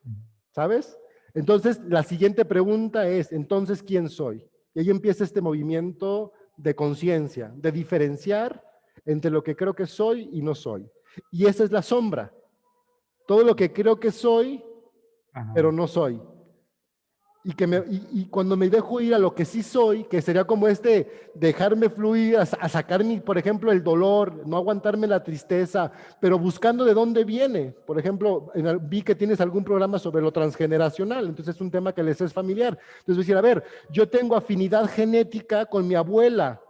ujú, ¿sabes? Entonces, la siguiente pregunta es, entonces, ¿quién soy? Y ahí empieza este movimiento de conciencia, de diferenciar entre lo que creo que soy y no soy. Y esa es la sombra. Todo lo que creo que soy, pero ajá, no soy. Y cuando me dejo ir a lo que sí soy, que sería como este dejarme fluir, a sacar, por ejemplo, el dolor, no aguantarme la tristeza, pero buscando de dónde viene. Por ejemplo, vi que tienes algún programa sobre lo transgeneracional, entonces es un tema que les es familiar. Entonces, decir, a ver, yo tengo afinidad genética con mi abuela.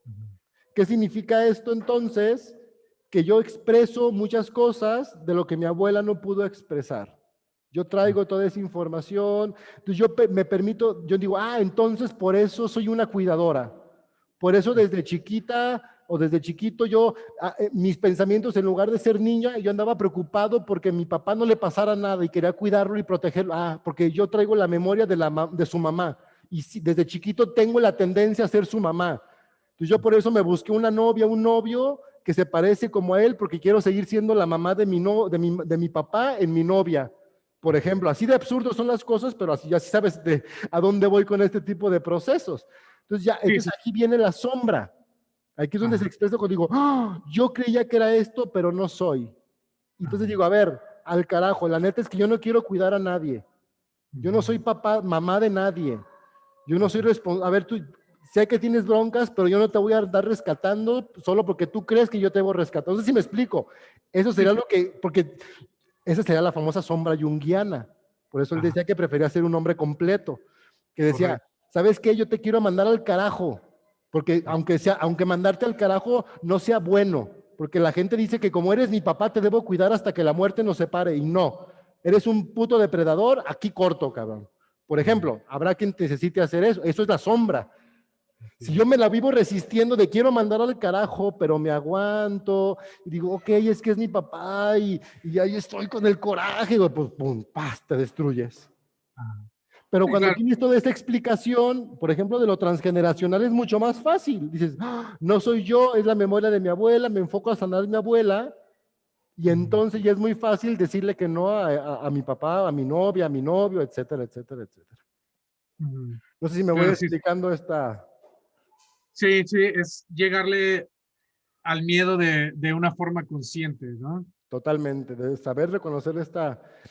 ujú, ¿Qué significa esto entonces? Que yo expreso muchas cosas de lo que mi abuela no pudo expresar. Yo traigo toda esa información, entonces me permito, yo digo, entonces por eso soy una cuidadora. Por eso desde chiquita o desde chiquito mis pensamientos en lugar de ser niña, yo andaba preocupado porque a mi papá no le pasara nada y quería cuidarlo y protegerlo. Porque yo traigo la memoria de su mamá y desde chiquito tengo la tendencia a ser su mamá. Entonces yo por eso me busqué una novia, un novio que se parece como a él porque quiero seguir siendo la mamá de de mi papá en mi novia. Por ejemplo, así de absurdo son las cosas, pero así ya sabes a dónde voy con este tipo de procesos. sí, Entonces sí, aquí viene la sombra. Aquí es donde se ajá, expresa cuando digo, yo creía que era esto, pero no soy. Y entonces ajá, digo, a ver, al carajo, la neta es que yo no quiero cuidar a nadie. Yo no ujú, soy papá, mamá de nadie. Yo no soy ujú, responsable. A ver, tú, sé que tienes broncas, pero yo no te voy a dar rescatando solo porque tú crees que yo te voy a rescatar. No sé si me explico. Eso sí, sería lo que, porque esa sería la famosa sombra junguiana. Por eso él ajá, decía que prefería ser un hombre completo. Que decía, correcto, ¿sabes qué? Yo te quiero mandar al carajo. Porque aunque mandarte al carajo no sea bueno. Porque la gente dice que como eres mi papá, te debo cuidar hasta que la muerte nos separe. Y no. Eres un puto depredador, aquí corto, cabrón. Por ujú, ejemplo, habrá quien necesite hacer eso. Eso es la sombra. Si Sí. yo me la vivo resistiendo de quiero mandar al carajo, pero me aguanto y digo, ok, es que es mi papá y ahí estoy con el coraje, güey, pues pum, paz, te destruyes. Ajá. Pero Sí, cuando claro. tienes toda esta explicación, por ejemplo, de lo transgeneracional, es mucho más fácil. Dices, "Ah, no soy yo, es la memoria de mi abuela, me enfoco a sanar a mi abuela y Ujú, entonces ya es muy fácil decirle que no a mi papá, a mi novia, a mi novio, etcétera, etcétera, etcétera. ujú. No sé si me voy Claro, sí, explicando esta sí, sí, es llegarle al miedo de una forma consciente, ¿no? totalmente, de saber reconocer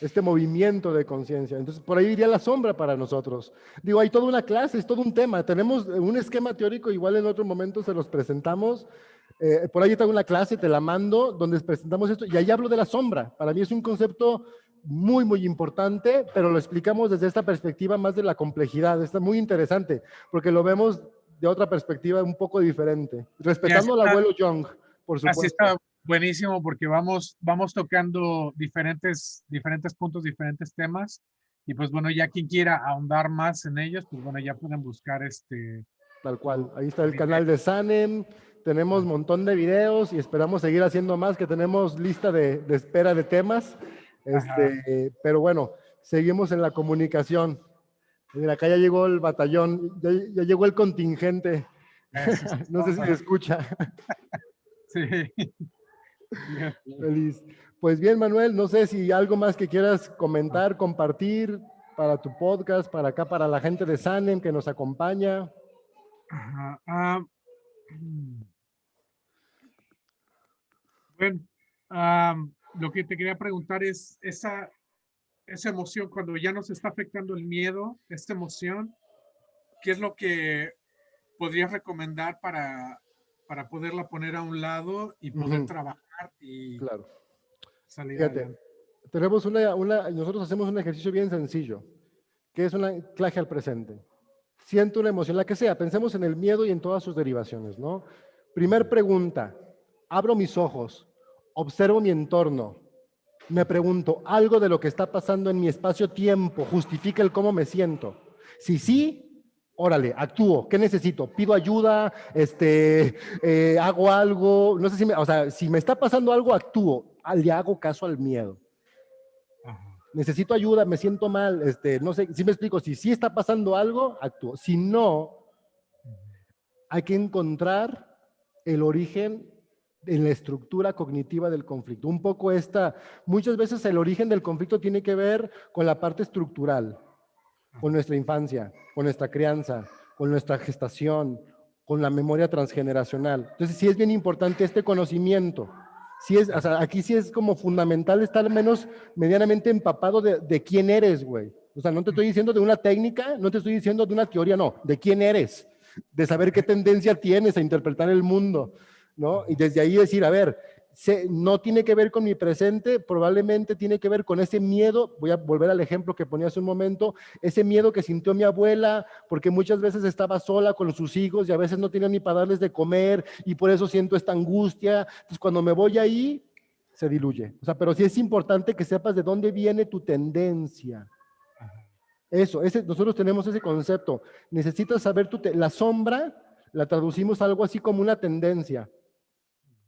este movimiento de conciencia. Entonces, por ahí iría la sombra para nosotros. Digo, hay toda una clase, es todo un tema. Tenemos un esquema teórico, igual en otro momento se los presentamos. Por ahí está una clase, te la mando, donde presentamos esto, y ahí hablo de la sombra. Para mí es un concepto muy, muy importante, pero lo explicamos desde esta perspectiva más de la complejidad. Está muy interesante, porque lo vemos de otra perspectiva un poco diferente, Y respetando al abuelo Young, por así supuesto. está buenísimo porque vamos tocando diferentes puntos, diferentes temas. Y pues bueno, ya quien quiera ahondar más en ellos, pues bueno, ya pueden buscar Tal tu cual. Ahí está el video. canal de Sanem. Tenemos un montón de videos y esperamos seguir haciendo más, que tenemos lista de espera de temas. Ajá. Pero bueno, seguimos en la comunicación. Mira, acá ya llegó el batallón, ya llegó el contingente. Eso es No sé si se todo. escucha. Sí. Bien. Feliz. Pues bien, Manuel, no sé si algo más que quieras comentar, compartir para tu podcast, para acá, para la gente de Sanem que nos acompaña. Ajá. Mm, bueno, lo que te quería preguntar es esa emoción, cuando ya nos está afectando el miedo, esta emoción, ¿qué es lo que podrías recomendar para poderla poner a un lado y poder Ujú, trabajar y claro. salir Fíjate, adelante? tenemos nosotros hacemos un ejercicio bien sencillo, que es un anclaje al presente. Siento una emoción, la que sea, pensemos en el miedo y en todas sus derivaciones, ¿no? Primer pregunta, abro mis ojos, observo mi entorno, me pregunto, ¿algo de lo que está pasando en mi espacio-tiempo justifica el cómo me siento? Si sí, órale, actúo. ¿Qué necesito? ¿Pido ayuda? ¿Hago algo? No sé si o sea, si me está pasando algo, actúo. Le hago caso al miedo. Ajá. Necesito ayuda, me siento mal, no sé, si me explico, si sí está pasando algo, actúo. Si no, hay que encontrar el origen en la estructura cognitiva del conflicto. Un poco muchas veces el origen del conflicto tiene que ver con la parte estructural, con nuestra infancia, con nuestra crianza, con nuestra gestación, con la memoria transgeneracional. Entonces sí es bien importante este conocimiento. Sí o sea, aquí sí es como fundamental estar al menos medianamente empapado de quién eres, güey. O sea, no te estoy diciendo de una técnica, no te estoy diciendo de una teoría, no, de quién eres, de saber qué tendencia tienes a interpretar el mundo, ¿no? Y desde ahí decir, a ver, no tiene que ver con mi presente, probablemente tiene que ver con ese miedo, voy a volver al ejemplo que ponía hace un momento, ese miedo que sintió mi abuela, porque muchas veces estaba sola con sus hijos y a veces no tenía ni para darles de comer y por eso siento esta angustia. Entonces, cuando me voy ahí, se diluye. O sea, pero sí es importante que sepas de dónde viene tu tendencia. Eso, nosotros tenemos ese concepto. Necesitas saber la sombra, la traducimos algo así como una tendencia.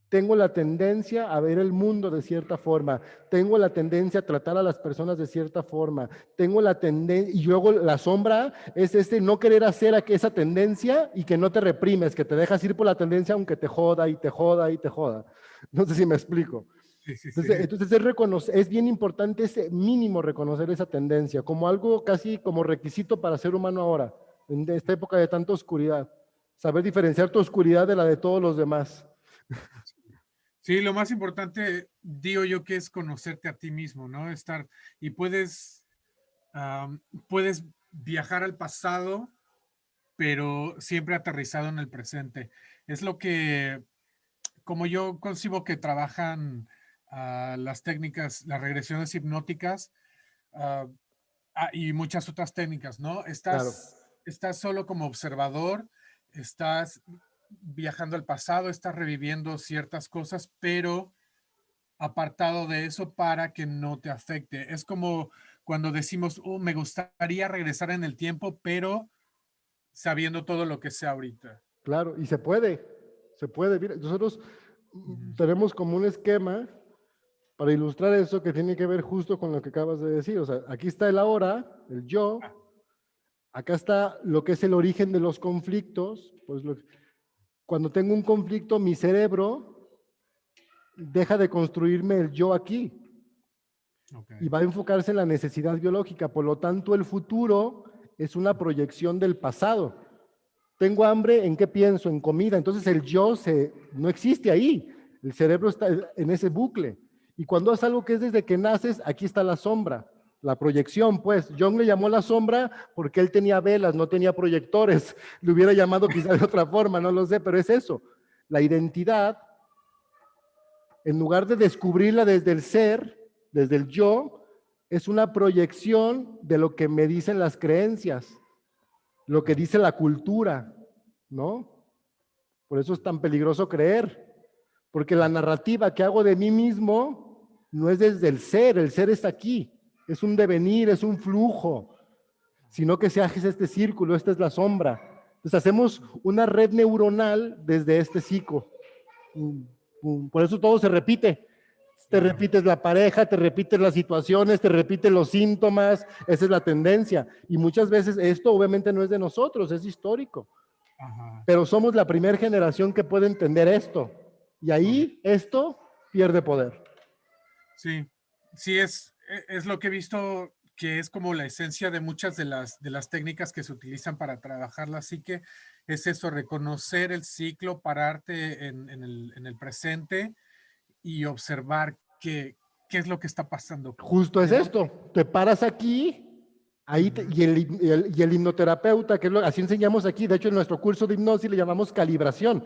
Tengo la tendencia a ver el mundo de cierta forma, tengo la tendencia a tratar a las personas de cierta forma, tengo la tendencia, y luego la sombra es no querer hacer esa tendencia y que no te reprimes, que te dejas ir por la tendencia aunque te joda y te joda y te joda. No sé si me explico. Sí, sí, sí. Entonces es bien importante ese mínimo reconocer esa tendencia como algo casi como requisito para ser humano ahora, en esta época de tanta oscuridad. Saber diferenciar tu oscuridad de la de todos los demás. Sí, lo más importante, digo yo, que es conocerte a ti mismo, ¿no? Y am, puedes viajar al pasado, pero siempre aterrizado en el presente. Es lo que, como yo concibo que trabajan las técnicas, las regresiones hipnóticas, ah, y muchas otras técnicas, ¿no? Claro. Estás solo como observador, estás viajando al pasado, estás reviviendo ciertas cosas, pero apartado de eso para que no te afecte. Es como cuando decimos, me gustaría regresar en el tiempo, pero sabiendo todo lo que sé ahorita. Claro, y se puede. Mira, nosotros tenemos como un esquema para ilustrar eso que tiene que ver justo con lo que acabas de decir. O sea, aquí está el ahora, el yo. Acá está lo que es el origen de los conflictos. Pues cuando tengo un conflicto, mi cerebro deja de construirme el yo aquí. Okay. Y va a enfocarse en la necesidad biológica. Por lo tanto, el futuro es una proyección del pasado. Tengo hambre, ¿en qué pienso? En comida. Entonces el yo no existe ahí. El cerebro está en ese bucle. Y cuando es algo que es desde que naces, aquí está la sombra, la proyección, pues. Jung le llamó la sombra porque él tenía velas, no tenía proyectores. Le hubiera llamado quizá de otra forma, no lo sé, pero es eso. La identidad, en lugar de descubrirla desde el ser, desde el yo, es una proyección de lo que me dicen las creencias, lo que dice la cultura, ¿no? Por eso es tan peligroso creer, porque la narrativa que hago de mí mismo no es desde el ser está aquí, es un devenir, es un flujo, sino que se hace este círculo, esta es la sombra. Entonces hacemos una red neuronal desde este psico. Por eso todo se repite. Te repites la pareja, te repites las situaciones, te repites los síntomas, esa es la tendencia. Y muchas veces esto obviamente no es de nosotros, es histórico. Ajá. Pero somos la primera generación que puede entender esto. Y ahí esto pierde poder. Sí, sí es lo que he visto que es como la esencia de muchas de las técnicas que se utilizan para trabajar la psique, es eso, reconocer el ciclo, pararte en el presente y observar qué es lo que está pasando. Justo es esto, te paras aquí, ahí y el hipnoterapeuta, que así enseñamos aquí, de hecho en nuestro curso de hipnosis le llamamos calibración.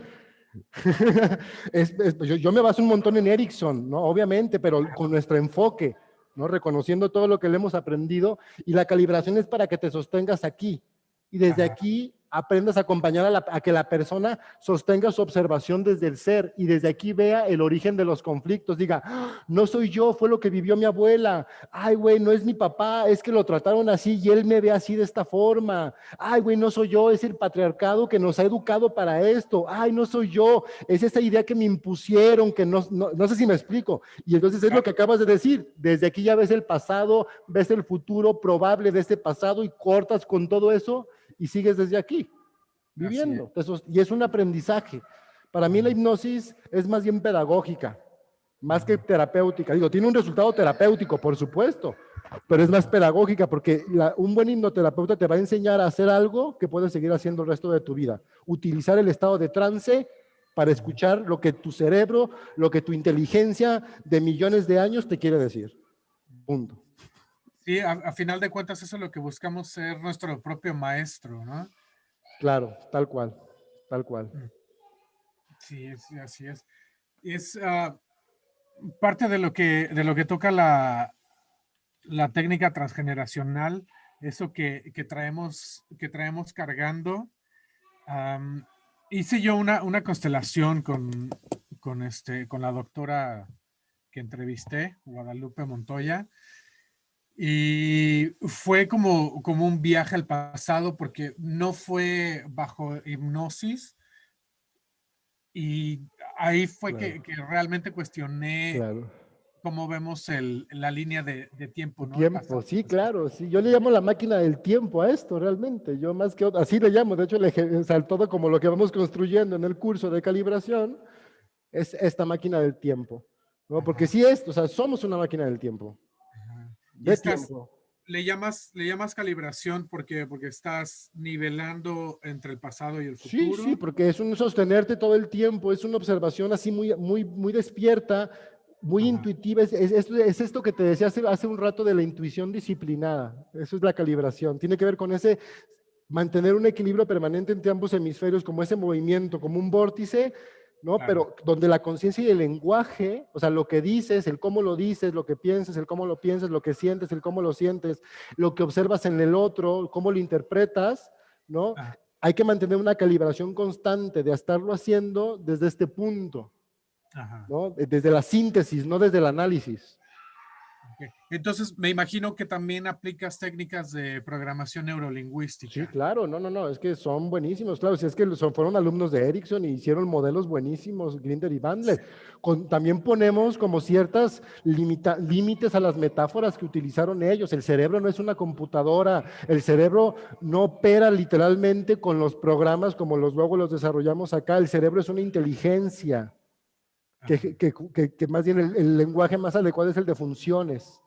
Yo me baso un montón en Erickson, ¿no? Obviamente, pero con nuestro enfoque, ¿no? Reconociendo todo lo que le hemos aprendido, y la calibración es para que te sostengas aquí, y desde aquí aprendas a acompañar a que la persona sostenga su observación desde el ser y desde aquí vea el origen de los conflictos. Diga, ¡ah! No soy yo, fue lo que vivió mi abuela. Ay, güey, no es mi papá, es que lo trataron así y él me ve así de esta forma. Ay, güey, no soy yo, es el patriarcado que nos ha educado para esto. Ay, no soy yo, es esa idea que me impusieron, que no sé si me explico. Y entonces es lo que acabas de decir. Desde aquí ya ves el pasado, ves el futuro probable de este pasado y cortas con todo eso y sigues desde aquí, viviendo. Y es un aprendizaje. Para mí la hipnosis es más bien pedagógica, más que terapéutica. Digo, tiene un resultado terapéutico, por supuesto, pero es más pedagógica porque un buen hipnoterapeuta te va a enseñar a hacer algo que puedes seguir haciendo el resto de tu vida. Utilizar el estado de trance para escuchar lo que tu cerebro, lo que tu inteligencia de millones de años te quiere decir. Punto. Sí, a final de cuentas eso es lo que buscamos, ser nuestro propio maestro, ¿no? Claro, tal cual, tal cual. Sí, así es. Es parte de lo que toca la técnica transgeneracional, eso que traemos cargando. Hice yo una constelación con la doctora que entrevisté, Guadalupe Montoya, y fue como un viaje al pasado porque no fue bajo hipnosis, y ahí fue Claro. que realmente cuestioné Claro. cómo vemos la línea de tiempo, ¿no? El Tiempo, pasado. sí, claro, sí. Yo le llamo la máquina del tiempo a esto, realmente. Yo más que así le llamo. De hecho, o sea, todo como lo que vamos construyendo en el curso de calibración es esta máquina del tiempo, ¿no? Porque sí o sea, somos una máquina del tiempo, Y de tiempo. le llamas calibración porque estás nivelando entre el pasado y el Sí, futuro. sí, porque es un sostenerte todo el tiempo, es una observación así muy despierta, muy intuitiva. Es esto que te decía hace un rato de la intuición disciplinada. Eso es la calibración. Tiene que ver con ese mantener un equilibrio permanente entre ambos hemisferios, como ese movimiento, como un vórtice, ¿no? Claro. Pero donde la conciencia y el lenguaje, o sea, lo que dices, el cómo lo dices, lo que piensas, el cómo lo piensas, lo que sientes, el cómo lo sientes, lo que observas en el otro, cómo lo interpretas, ¿no? Hay que mantener una calibración constante de estarlo haciendo desde este punto, ¿no? Desde la síntesis, no desde el análisis. Ok. Entonces, me imagino que también aplicas técnicas de programación Sí, neurolingüística. claro, no, no, no, es que son buenísimos, claro, si es que fueron alumnos de Ericsson y hicieron modelos buenísimos, Grinder y Bandler. También ponemos como ciertas límites a las metáforas que utilizaron ellos. El cerebro no es una computadora, el cerebro no opera literalmente con los programas como luego los desarrollamos acá, el cerebro es una inteligencia, Ajá. que más bien el lenguaje más adecuado es el de funciones.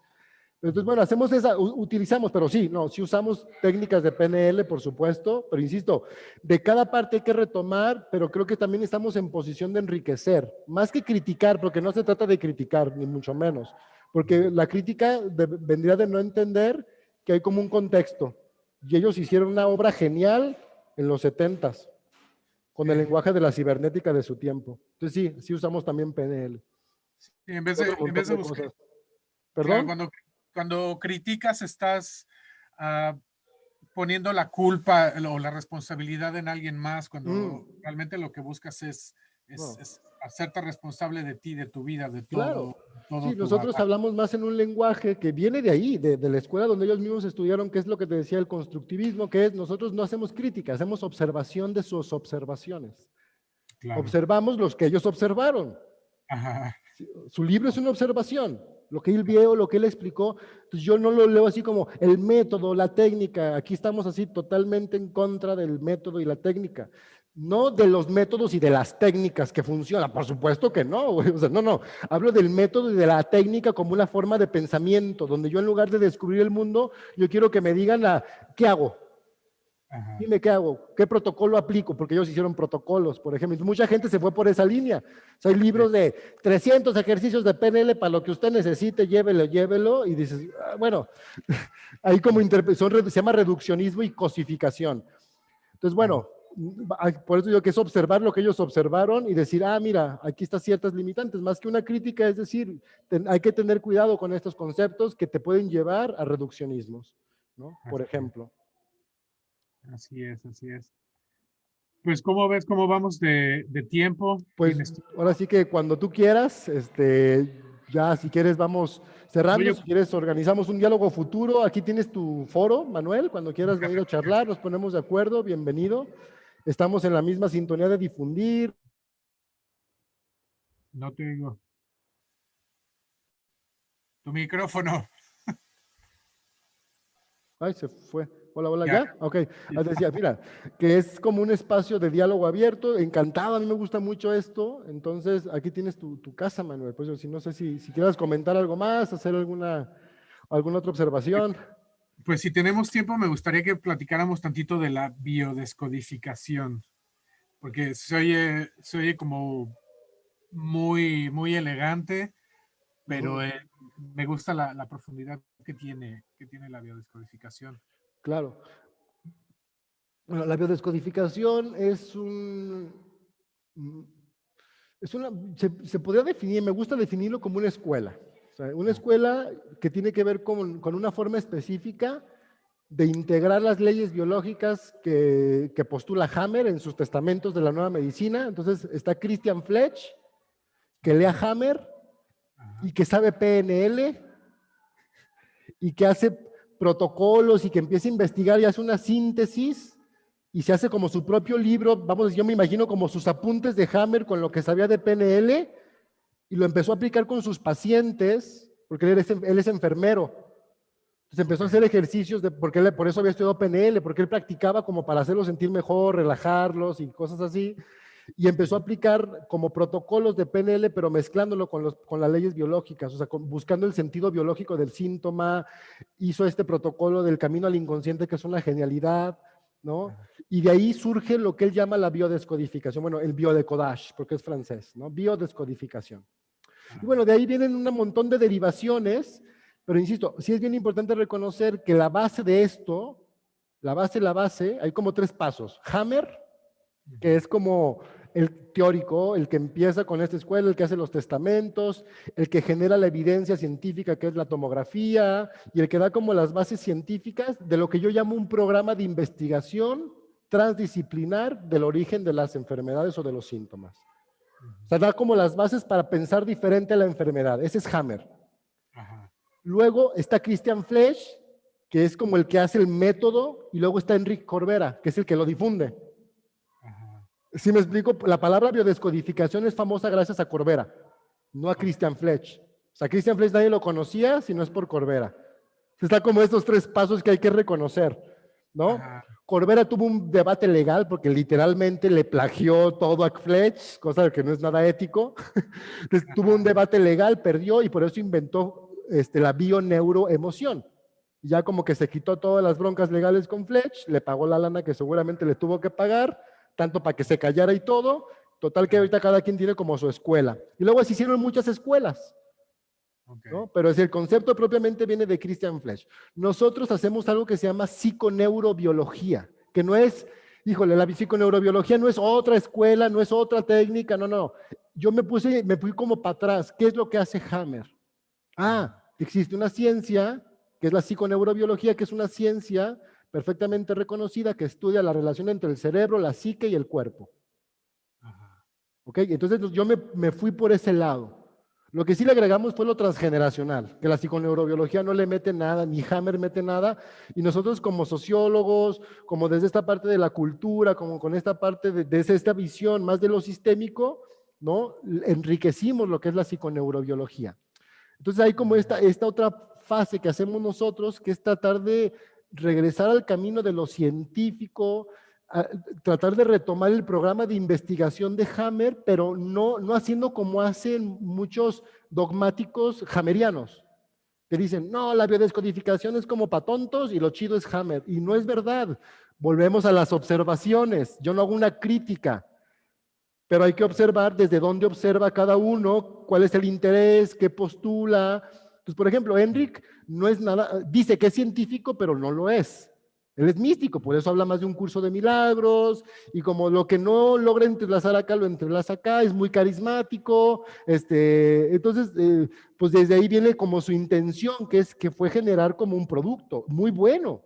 Entonces, bueno, hacemos utilizamos, pero sí, no, sí usamos técnicas de PNL, por supuesto, pero insisto, de cada parte hay que retomar, pero creo que también estamos en posición de enriquecer, más que criticar, porque no se trata de criticar, ni mucho menos, porque la crítica vendría de no entender que hay como un contexto, y ellos hicieron una obra genial en los 70s, con el lenguaje de la cibernética de su tiempo. Entonces, sí, sí usamos también PNL. Sí, en vez Otro en vez montón de de buscar, cosas. claro, ¿Perdón? cuando criticas estás ah, poniendo la culpa o la responsabilidad en alguien más, Mm, cuando realmente lo que buscas no. es hacerte responsable de ti, de tu vida, Claro. de todo Sí, tu nosotros bagaje. hablamos más en un lenguaje que viene de ahí, de la escuela donde ellos mismos estudiaron, que es lo que te decía el constructivismo, que es nosotros no hacemos crítica, hacemos observación de sus observaciones. Claro. Observamos los que ellos observaron. Ajá. Su libro es una observación, lo que él vio, lo que él explicó. Entonces yo no lo leo así como el método, la técnica. Aquí estamos así totalmente en contra del método y la técnica. No de los métodos y de las técnicas que funcionan. Por supuesto que no, güey. O sea, no, no. Hablo del método y de la técnica como una forma de pensamiento, donde yo en lugar de descubrir el mundo, yo quiero que me digan ¿qué hago? Ajá. Dime qué hago, qué protocolo aplico, porque ellos hicieron protocolos, por ejemplo. Mucha gente se fue por esa línea. O sea, hay Sí. libros de 300 ejercicios de PNL para lo que usted necesite, llévelo, llévelo. Y dices, bueno, ahí como se llama reduccionismo y cosificación. Entonces, Claro. bueno, por eso digo que es observar lo que ellos observaron y decir, mira, aquí están ciertas limitantes. Más que una crítica, es decir, hay que tener cuidado con estos conceptos que te pueden llevar a reduccionismos, ¿no? Por Así es. ejemplo. Así es, así es. Pues, ¿cómo ves cómo vamos de tiempo? Pues ¿Tienes ahora tiempo? sí que cuando tú quieras, ya si quieres vamos cerrando, Oye, si quieres organizamos un diálogo futuro. Aquí tienes tu foro, Manuel, cuando quieras venir a charlar, nos ponemos de acuerdo, bienvenido. Estamos en la misma sintonía de difundir. no te digo. Tu micrófono. Ay, se fue. Hola, hola, Ya. ¿ya? Ok, decía, mira, que es como un espacio de diálogo abierto, encantado, a mí me gusta mucho esto, entonces aquí tienes tu casa, Manuel, pues si no sé si quieras comentar algo más, hacer alguna otra observación. Pues si tenemos tiempo, me gustaría que platicáramos tantito de la biodescodificación, porque se oye como muy elegante, pero Ujú. me gusta la profundidad que tiene la biodescodificación. Claro. Bueno, la biodescodificación mm, se podría definir, me gusta definirlo como una escuela. O sea, una Ah, escuela que tiene que ver con una forma específica de integrar las leyes biológicas que postula Hammer en sus testamentos de la nueva medicina. Entonces está Christian Fletch, que lea ujú, Hammer ajá, y que sabe PNL y que hace protocolos y que empieza a investigar y hace una síntesis y se hace como su propio libro, vamos, yo me imagino como sus apuntes de Hammer con lo que sabía de PNL y lo empezó a aplicar con sus pacientes, porque él es enfermero. Entonces empezó ok, a hacer ejercicios, porque por eso había estudiado PNL, porque él practicaba como para hacerlos sentir mejor, relajarlos y cosas así y empezó a ujú, aplicar como protocolos de PNL, pero mezclándolo con las leyes biológicas, o sea, buscando el sentido biológico del síntoma, hizo este protocolo del camino al inconsciente, que es una genialidad, ¿no? ajá, Y de ahí surge lo que él llama la biodescodificación, bueno, el biodecodage, porque es francés, ¿no? Biodescodificación. Y ajá, bueno, de ahí vienen un montón de derivaciones, pero insisto, sí es bien importante reconocer que la base de esto, la base, hay como tres pasos. Hammer, que ujú, es como el teórico, el que empieza con esta escuela, el que hace los testamentos, el que genera la evidencia científica, que es la tomografía, y el que da como las bases científicas de lo que yo llamo un programa de investigación transdisciplinar del origen de las enfermedades o de los síntomas. ujú, O sea, da como las bases para pensar diferente a la enfermedad. Ese es Hammer. ajá, Luego está Christian Flesch, que es como el que hace el método, y luego está Enrique Corbera, que es el que lo difunde. ¿Sí me explico? La palabra biodescodificación es famosa gracias a Corbera, no a Christian Flesch. O sea, Christian Flesch nadie lo conocía si no es por Corbera. Está como estos 3 pasos que hay que reconocer, ¿no? Corbera tuvo un debate legal porque literalmente le plagió todo a Flesch, cosa que no es nada ético. Entonces, tuvo un debate legal, perdió y por eso inventó la bioneuroemoción. Ya como que se quitó todas las broncas legales con Flesch, le pagó la lana que seguramente le tuvo que pagar, tanto para que se callara y todo. Total que ahorita cada quien tiene como su escuela. Y luego se hicieron muchas escuelas. ¿No? Pero el concepto propiamente viene de Christian Flesch. Nosotros hacemos algo que se llama psiconeurobiología, que no es, híjole, la psiconeurobiología no es otra escuela, no es otra técnica, no, no. Yo me fui como para atrás. ¿Qué es lo que hace Hammer? Existe una ciencia, que es la psiconeurobiología, que es una ciencia perfectamente reconocida que estudia la relación entre el cerebro, la psique y el cuerpo. ¿Ok? Entonces yo me fui por ese lado. Lo que sí le agregamos fue lo transgeneracional, que la psiconeurobiología no le mete nada, ni Hammer mete nada, y nosotros como sociólogos, como desde esta parte de la cultura, como con esta parte desde esta visión más de lo sistémico, ¿no? Enriquecimos lo que es la psiconeurobiología. Entonces hay como esta otra fase que hacemos nosotros, que es tratar de regresar al camino de lo científico, tratar de retomar el programa de investigación de Hammer, pero no haciendo como hacen muchos dogmáticos hammerianos, que dicen, no, la biodescodificación es como para tontos y lo chido es Hammer. Y no es verdad. Volvemos a las observaciones. Yo no hago una crítica, pero hay que observar desde dónde observa cada uno, cuál es el interés, qué postula. Entonces, por ejemplo, Enric no es nada, dice que es científico, pero no lo es. Él es místico, por eso habla más de un curso de milagros, y como lo que no logra entrelazar acá, lo entrelaza acá, es muy carismático, entonces, pues desde ahí viene como su intención, que fue generar como un producto muy bueno,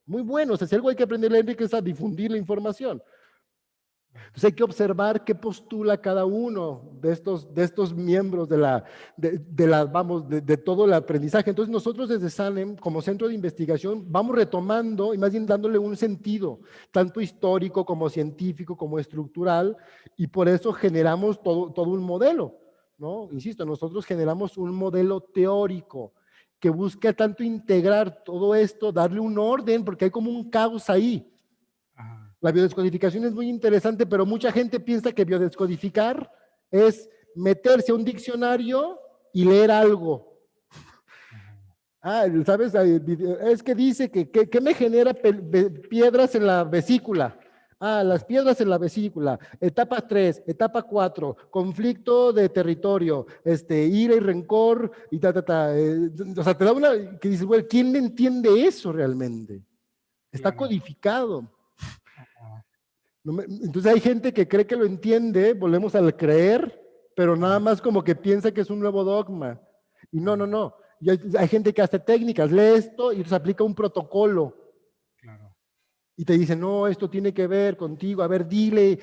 o sea, si algo hay que aprenderle a Enric es a difundir la información. Entonces hay que observar qué postula cada uno de estos miembros de todo el aprendizaje. Entonces nosotros desde SANEM, como centro de investigación, vamos retomando y más bien dándole un sentido, tanto histórico como científico, como estructural, y por eso generamos todo un modelo, ¿no? Insisto, nosotros generamos un modelo teórico que busca tanto integrar todo esto, darle un orden, porque hay como un caos ahí. La biodescodificación es muy interesante, pero mucha gente piensa que biodescodificar es meterse a un diccionario y leer algo. ¿Sabes? Es que dice que me genera piedras en la vesícula. Las piedras en la vesícula. Etapa 3, etapa 4, conflicto de territorio, ira y rencor, y o sea, te da una que dices, güey, ¿quién le entiende eso realmente? Está codificado. Entonces hay gente que cree que lo entiende, volvemos al creer, pero nada más como que piensa que es un nuevo dogma. Y no. Y hay gente que hace técnicas, lee esto y se aplica un protocolo. Y te dice, no, esto tiene que ver contigo, a ver, dile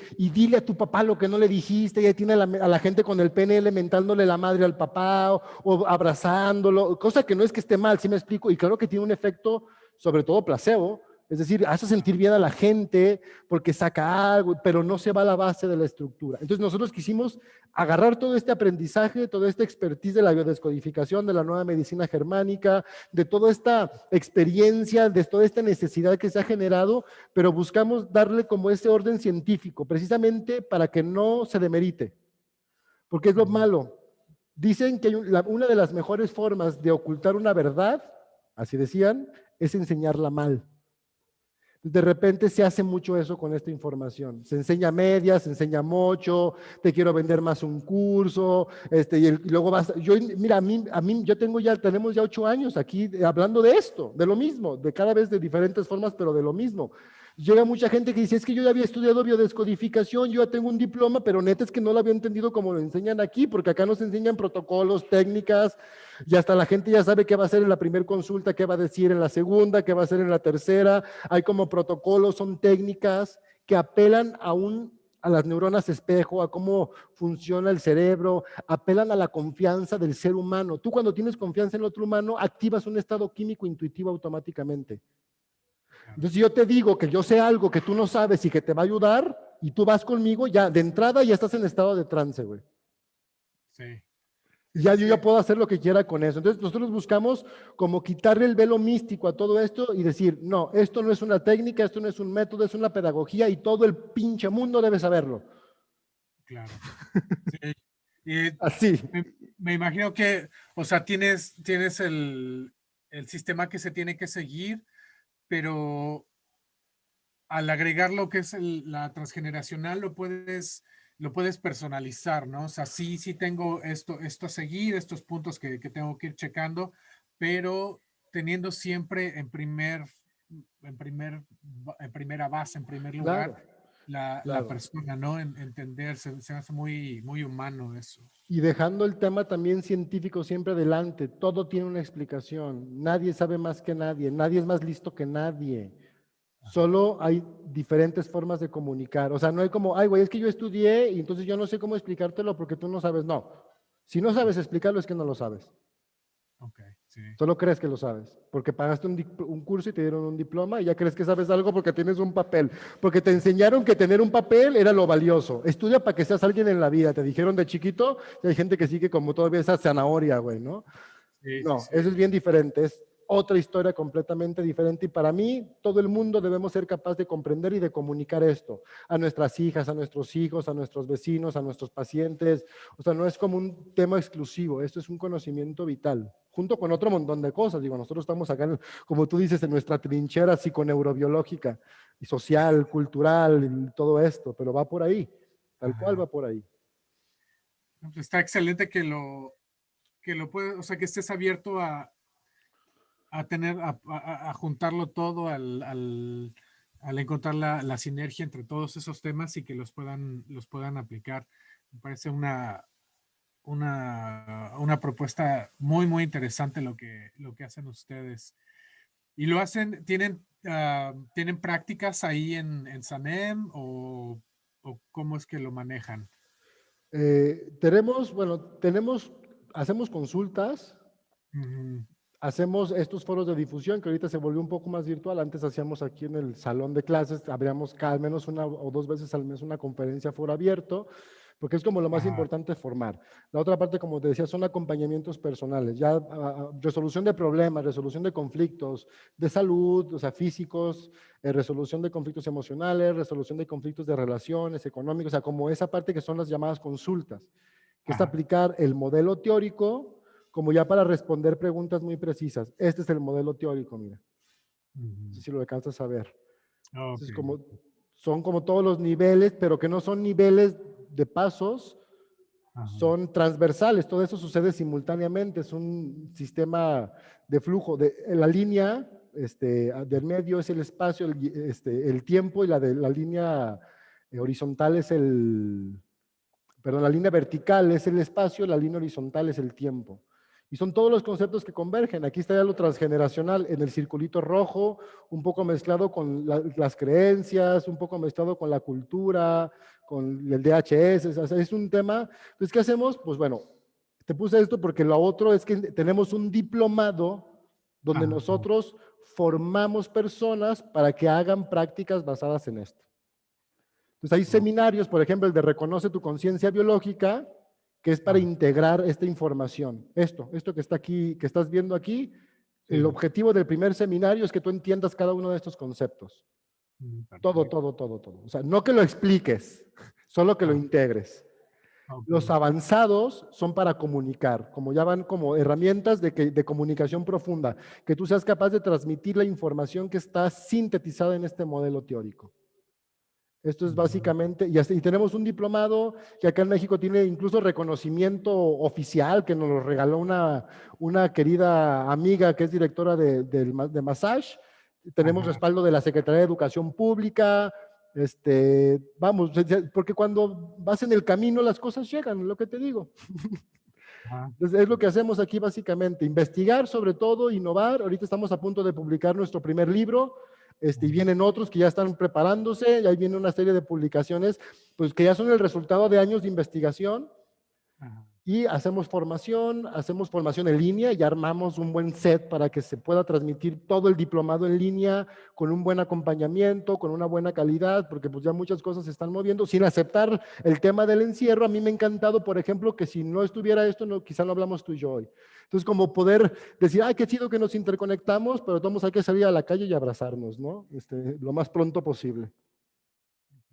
a tu papá lo que no le dijiste, y ahí tiene a la gente con el PNL mentándole la madre al papá o abrazándolo, cosa que no es que esté mal, ¿sí me explico? Y claro que tiene un efecto, sobre todo placebo, es decir, hace sentir bien a la gente porque saca algo, pero no se va a la base de la estructura. Entonces nosotros quisimos agarrar todo este aprendizaje, toda esta expertise de la biodescodificación, de la nueva medicina germánica, de toda esta experiencia, de toda esta necesidad que se ha generado, pero buscamos darle como ese orden científico, precisamente para que no se demerite. Porque es lo malo. Dicen que una de las mejores formas de ocultar una verdad, así decían, es enseñarla mal. De repente se hace mucho eso con esta información. Se enseña medias, se enseña mucho, te quiero vender más un curso, y luego vas, mira, tenemos ya 8 años aquí hablando de esto, de lo mismo, de cada vez de diferentes formas, pero de lo mismo. Llega mucha gente que dice, es que yo ya había estudiado biodescodificación, yo ya tengo un diploma, pero neta es que no lo había entendido como lo enseñan aquí, porque acá nos enseñan protocolos, técnicas, y hasta la gente ya sabe qué va a hacer en la primera consulta, qué va a decir en la segunda, qué va a hacer en la tercera. Hay como protocolos, son técnicas que apelan a a las neuronas espejo, a cómo funciona el cerebro, apelan a la confianza del ser humano. Tú cuando tienes confianza en el otro humano, activas un estado químico intuitivo automáticamente. Claro. Entonces, si yo te digo que yo sé algo que tú no sabes y que te va a ayudar, y tú vas conmigo, ya de entrada ya estás en estado de trance, güey. Sí. Y Sí, ya sí, yo sí. ya puedo hacer lo que quiera con eso. Entonces, nosotros buscamos como quitarle el velo místico a todo esto y decir, no, esto no es una técnica, esto no es un método, es una pedagogía y todo el pinche mundo debe saberlo. Claro. Sí. Y Así. me imagino que, o sea, tienes el sistema que se tiene que seguir, pero al agregar lo que es la transgeneracional, lo puedes personalizar, ¿no? O sea, sí, sí tengo esto a seguir, estos puntos que tengo que ir checando, pero teniendo siempre en primera base, en primer lugar, Claro, la claro. persona, ¿no? Entender, se me hace muy, muy humano eso. Y dejando el tema también científico siempre adelante, todo tiene una explicación. Nadie sabe más que nadie, nadie es más listo que nadie. Ajá. Solo hay diferentes formas de comunicar. O sea, no hay como, ay, güey, es que yo estudié y entonces yo no sé cómo explicártelo porque tú no sabes. No. Si no sabes explicarlo es que no lo sabes. Ok, sí. Solo crees que lo sabes, porque pagaste un curso y te dieron un diploma y ya crees que sabes algo porque tienes un papel, porque te enseñaron que tener un papel era lo valioso. Estudia para que seas alguien en la vida, te dijeron de chiquito y hay gente que sigue como todavía esa zanahoria, güey, ¿no? Sí, sí, No, sí. eso es bien diferente, es otra historia completamente diferente y para mí todo el mundo debemos ser capaz de comprender y de comunicar esto a nuestras hijas, a nuestros hijos, a nuestros vecinos, a nuestros pacientes. O sea, no es como un tema exclusivo, esto es un conocimiento vital, junto con otro montón de cosas. Digo, nosotros estamos acá, como tú dices, en nuestra trinchera psiconeurobiológica y social, cultural y todo esto, pero va por ahí, tal cual Ajá. va por ahí. Pues está excelente que lo puedes, o sea, que estés abierto a tener, a juntarlo todo al encontrar la sinergia entre todos esos temas y que los puedan aplicar. Me parece una propuesta muy, muy interesante lo que hacen ustedes. ¿Y lo hacen, tienen prácticas ahí en SANEM o cómo es que lo manejan? Tenemos, bueno, hacemos consultas. Ujú. Hacemos estos foros de difusión que ahorita se volvió un poco más virtual. Antes hacíamos aquí en el salón de clases, abríamos al menos una o dos veces al mes una conferencia foro abierto, porque es como lo más Ajá, importante formar. La otra parte, como te decía, son acompañamientos personales, ya resolución de problemas, resolución de conflictos de salud, o sea, físicos, resolución de conflictos emocionales, resolución de conflictos de relaciones, económicos, o sea, como esa parte que son las llamadas consultas, que es ajá. aplicar el modelo teórico como ya para responder preguntas muy precisas. Este es el modelo teórico, mira. No sé Ujú. si lo alcanzas a ver. Ok, Entonces, son como todos los niveles, pero que no son niveles de pasos, ajá. son transversales. Todo eso sucede simultáneamente. Es un sistema de flujo. La línea del medio es el espacio, el tiempo, y la línea horizontal es perdón, la línea vertical es el espacio, la línea horizontal es el tiempo. Y son todos los conceptos que convergen. Aquí está ya lo transgeneracional en el circulito rojo, un poco mezclado con las creencias, un poco mezclado con la cultura, con el DHS. O sea, es un tema. Entonces, ¿qué hacemos? Pues bueno, te puse esto porque lo otro es que tenemos un diplomado donde Ajá. nosotros formamos personas para que hagan prácticas basadas en esto. Entonces hay Ok. seminarios, por ejemplo, el de Reconoce tu conciencia biológica, que es para Ah, integrar esta información. Esto que está aquí, que estás viendo aquí, el sí. objetivo del primer seminario es que tú entiendas cada uno de estos conceptos. Todo, Perfecto. todo, todo, todo. O sea, no que lo expliques, solo que lo Ah, integres. ok. Los avanzados son para comunicar, como ya van como herramientas de comunicación profunda, que tú seas capaz de transmitir la información que está sintetizada en este modelo teórico. Esto es Ujú. básicamente, y tenemos un diplomado que acá en México tiene incluso reconocimiento oficial que nos lo regaló una querida amiga que es directora de Massage. Tenemos Ajá. respaldo de la Secretaría de Educación Pública. Vamos, porque cuando vas en el camino las cosas llegan, lo que te digo. Ajá. Entonces, es lo que hacemos aquí básicamente, investigar sobre todo, innovar. Ahorita estamos a punto de publicar nuestro primer libro. y vienen otros que ya están preparándose, y ahí viene una serie de publicaciones, pues que ya son el resultado de años de investigación. Ajá. Y hacemos formación en línea y armamos un buen set para que se pueda transmitir todo el diplomado en línea con un buen acompañamiento, con una buena calidad, porque pues ya muchas cosas se están moviendo sin aceptar el tema del encierro. A mí me ha encantado, por ejemplo, que si no estuviera esto, no, quizá no hablamos tú y yo hoy. Entonces, como poder decir, ay, qué chido que nos interconectamos, pero todos hay que salir a la calle y abrazarnos, ¿no? Lo más pronto posible.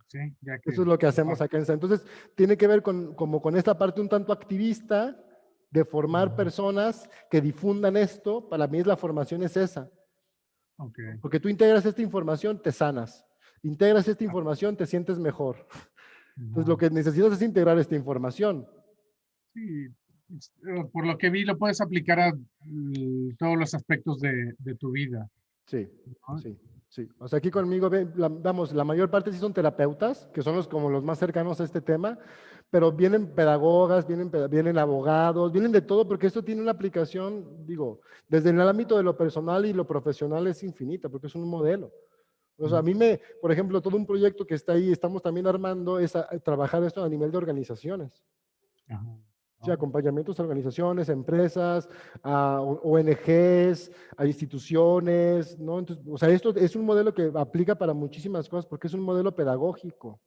Sí, ya Eso que... es lo que hacemos acá en San. Entonces, tiene que ver como con esta parte un tanto activista de formar personas que difundan esto. Para mí la formación es esa. Ok. Porque tú integras esta información, te sanas. Integras esta información, te sientes mejor. Entonces, lo Ajá. que necesitas es integrar esta información. Sí, por lo que vi, lo puedes aplicar a todos los aspectos de tu vida, Sí, ¿no? sí, sí. O sea, aquí conmigo, vamos, la mayor parte sí son terapeutas, que son como los más cercanos a este tema, pero vienen pedagogas, vienen abogados, vienen de todo, porque esto tiene una aplicación, digo, desde el ámbito de lo personal y lo profesional es infinita, porque es un modelo. O sea, a mí por ejemplo, todo un proyecto que está ahí, estamos también armando, es trabajar esto a nivel de organizaciones. Ajá. Sí, Oh, acompañamientos a organizaciones, empresas, a ONGs, a instituciones, ¿no? Entonces, o sea, esto es un modelo que aplica para muchísimas cosas porque es un modelo pedagógico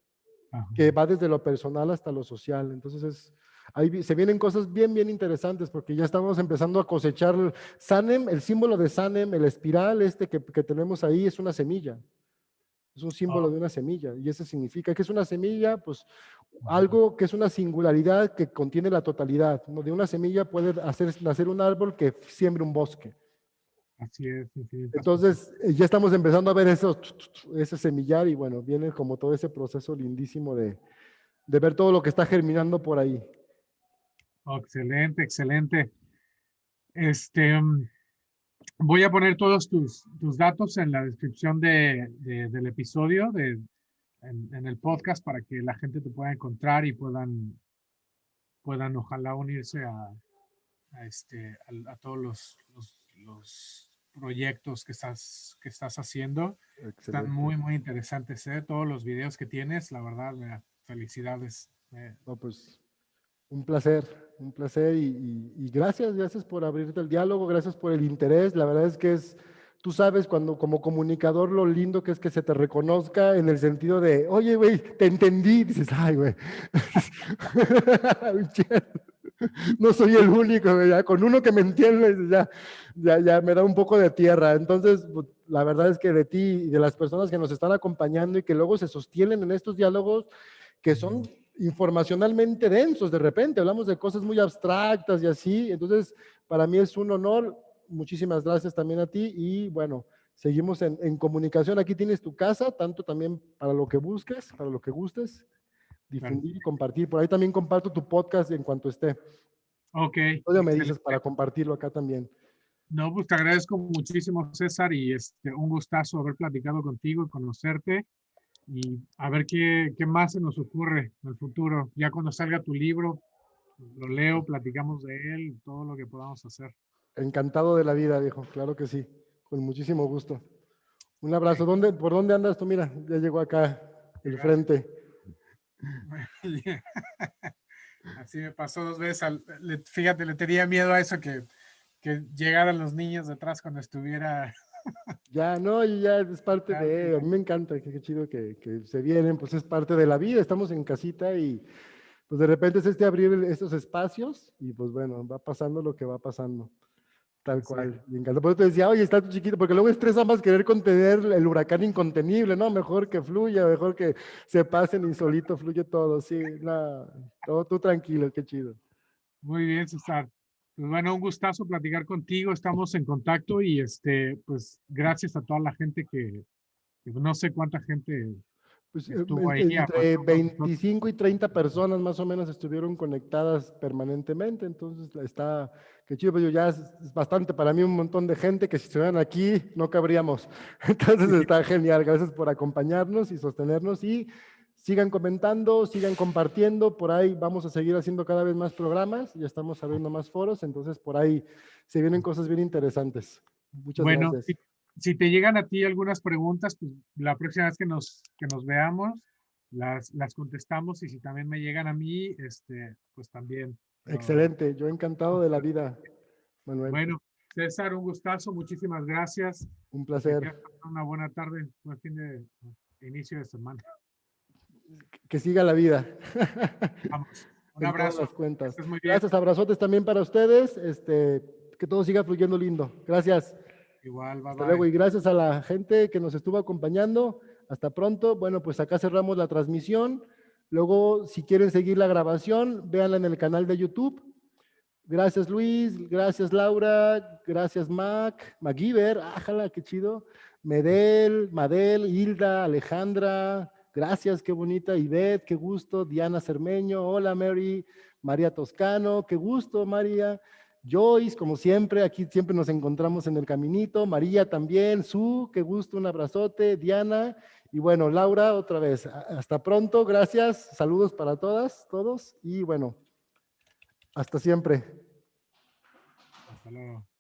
ajá. que va desde lo personal hasta lo social. Entonces, ahí se vienen cosas bien, bien interesantes porque ya estamos empezando a cosechar Sanem, el símbolo de Sanem, el espiral que tenemos ahí es una semilla. Es un símbolo Oh, de una semilla. Y eso significa que es una semilla, pues ajá. algo que es una singularidad que contiene la totalidad, ¿no? De una semilla puede hacer nacer un árbol que siembre un bosque. Así es, infinitas cosas. Entonces, ya estamos empezando a ver ese semillar y bueno, viene como todo ese proceso lindísimo de ver todo lo que está germinando por ahí. Oh, excelente, excelente. Este, voy a poner todos tus datos en la descripción del episodio, en el podcast, para que la gente te pueda encontrar y puedan ojalá unirse a todos los proyectos que estás haciendo. Están Excelente. muy, muy interesantes, ¿eh? Todos los videos que tienes, la verdad, mira, felicidades. No, pues un placer y gracias, gracias por abrirte el diálogo, gracias por el interés. La verdad es que tú sabes cuando como comunicador lo lindo que es que se te reconozca en el sentido de, oye, güey, te entendí. Dices, ay, güey. No soy el único, güey, ya, con uno que me entiende, ya me da un poco de tierra. Entonces, pues, la verdad es que de ti y de las personas que nos están acompañando y que luego se sostienen en estos diálogos, que son informacionalmente densos de repente, hablamos de cosas muy abstractas y así, entonces para mí es un honor, muchísimas gracias también a ti y bueno, seguimos en comunicación, aquí tienes tu casa, tanto también para lo que busques, para lo que gustes, Claro. difundir y compartir, por ahí también comparto tu podcast en cuanto esté, Ok, todavía me dices excelente. para compartirlo acá también. No, pues te agradezco muchísimo, César, y un gustazo haber platicado contigo y conocerte y a ver qué más se nos ocurre en el futuro. Ya cuando salga tu libro, lo leo, platicamos de él, todo lo que podamos hacer. Encantado de la vida, viejo, claro que sí, con muchísimo gusto. Un abrazo, Ok, ¿por dónde andas tú? Mira, ya llegó acá el gracias. frente. Así me pasó 2 veces. Fíjate, le tenía miedo a eso que llegaran los niños detrás cuando estuviera. Ya, no, y ya es parte de, a mí me encanta, qué chido que se vienen, pues es parte de la vida, estamos en casita y pues de repente es abrir estos espacios y pues bueno, va pasando lo que va pasando, tal Así es. cual. Y encanta, por eso te decía, oye, está tu chiquito, porque luego estresa más querer contener el huracán incontenible, ¿no? Mejor que fluya, mejor que se pasen y solito fluye todo, sí, no, todo tú tranquilo, qué chido. Muy bien, César. Pues bueno, un gustazo platicar contigo. Estamos en contacto y pues gracias a toda la gente que no sé cuánta gente Pues estuvo ahí entre aguantando nosotros. 25 y 30 personas más o menos estuvieron conectadas permanentemente, entonces está, qué chido, pero ya es bastante para mí un montón de gente que si estuvieran aquí no cabríamos. Entonces está genial, gracias por acompañarnos y sostenernos y sigan comentando, sigan compartiendo, por ahí vamos a seguir haciendo cada vez más programas, ya estamos abriendo más foros, entonces por ahí se vienen cosas bien interesantes. Muchas Bueno, gracias. si te llegan a ti algunas preguntas, pues la próxima vez que nos veamos, las contestamos y si también me llegan a mí, pues también. Excelente, yo encantado de la vida, Manuel. Bueno, César, un gustazo, muchísimas gracias. Un Que placer. tengas una buena tarde, buen fin de inicio de semana. Que siga la vida. Vamos, un En todas abrazo, las que cuentas. estés muy bien. Gracias, abrazotes también para ustedes. Que todo siga fluyendo lindo. Gracias. Igual, bye Hasta luego bye. y gracias a la gente que nos estuvo acompañando. Hasta pronto. Bueno, pues acá cerramos la transmisión. Luego, si quieren seguir la grabación, véanla en el canal de YouTube. Gracias Luis, gracias Laura, gracias MacGyver, ájala, qué chido. Madel, Hilda, Alejandra, gracias, qué bonita. Ivette, qué gusto. Diana Cermeño, hola Mary. María Toscano, qué gusto María. Joyce, como siempre, aquí siempre nos encontramos en el caminito. María también, Su, qué gusto, un abrazote. Diana, y bueno, Laura, otra vez. Hasta pronto, gracias. Saludos para todas, todos, y bueno, hasta siempre. Hasta luego.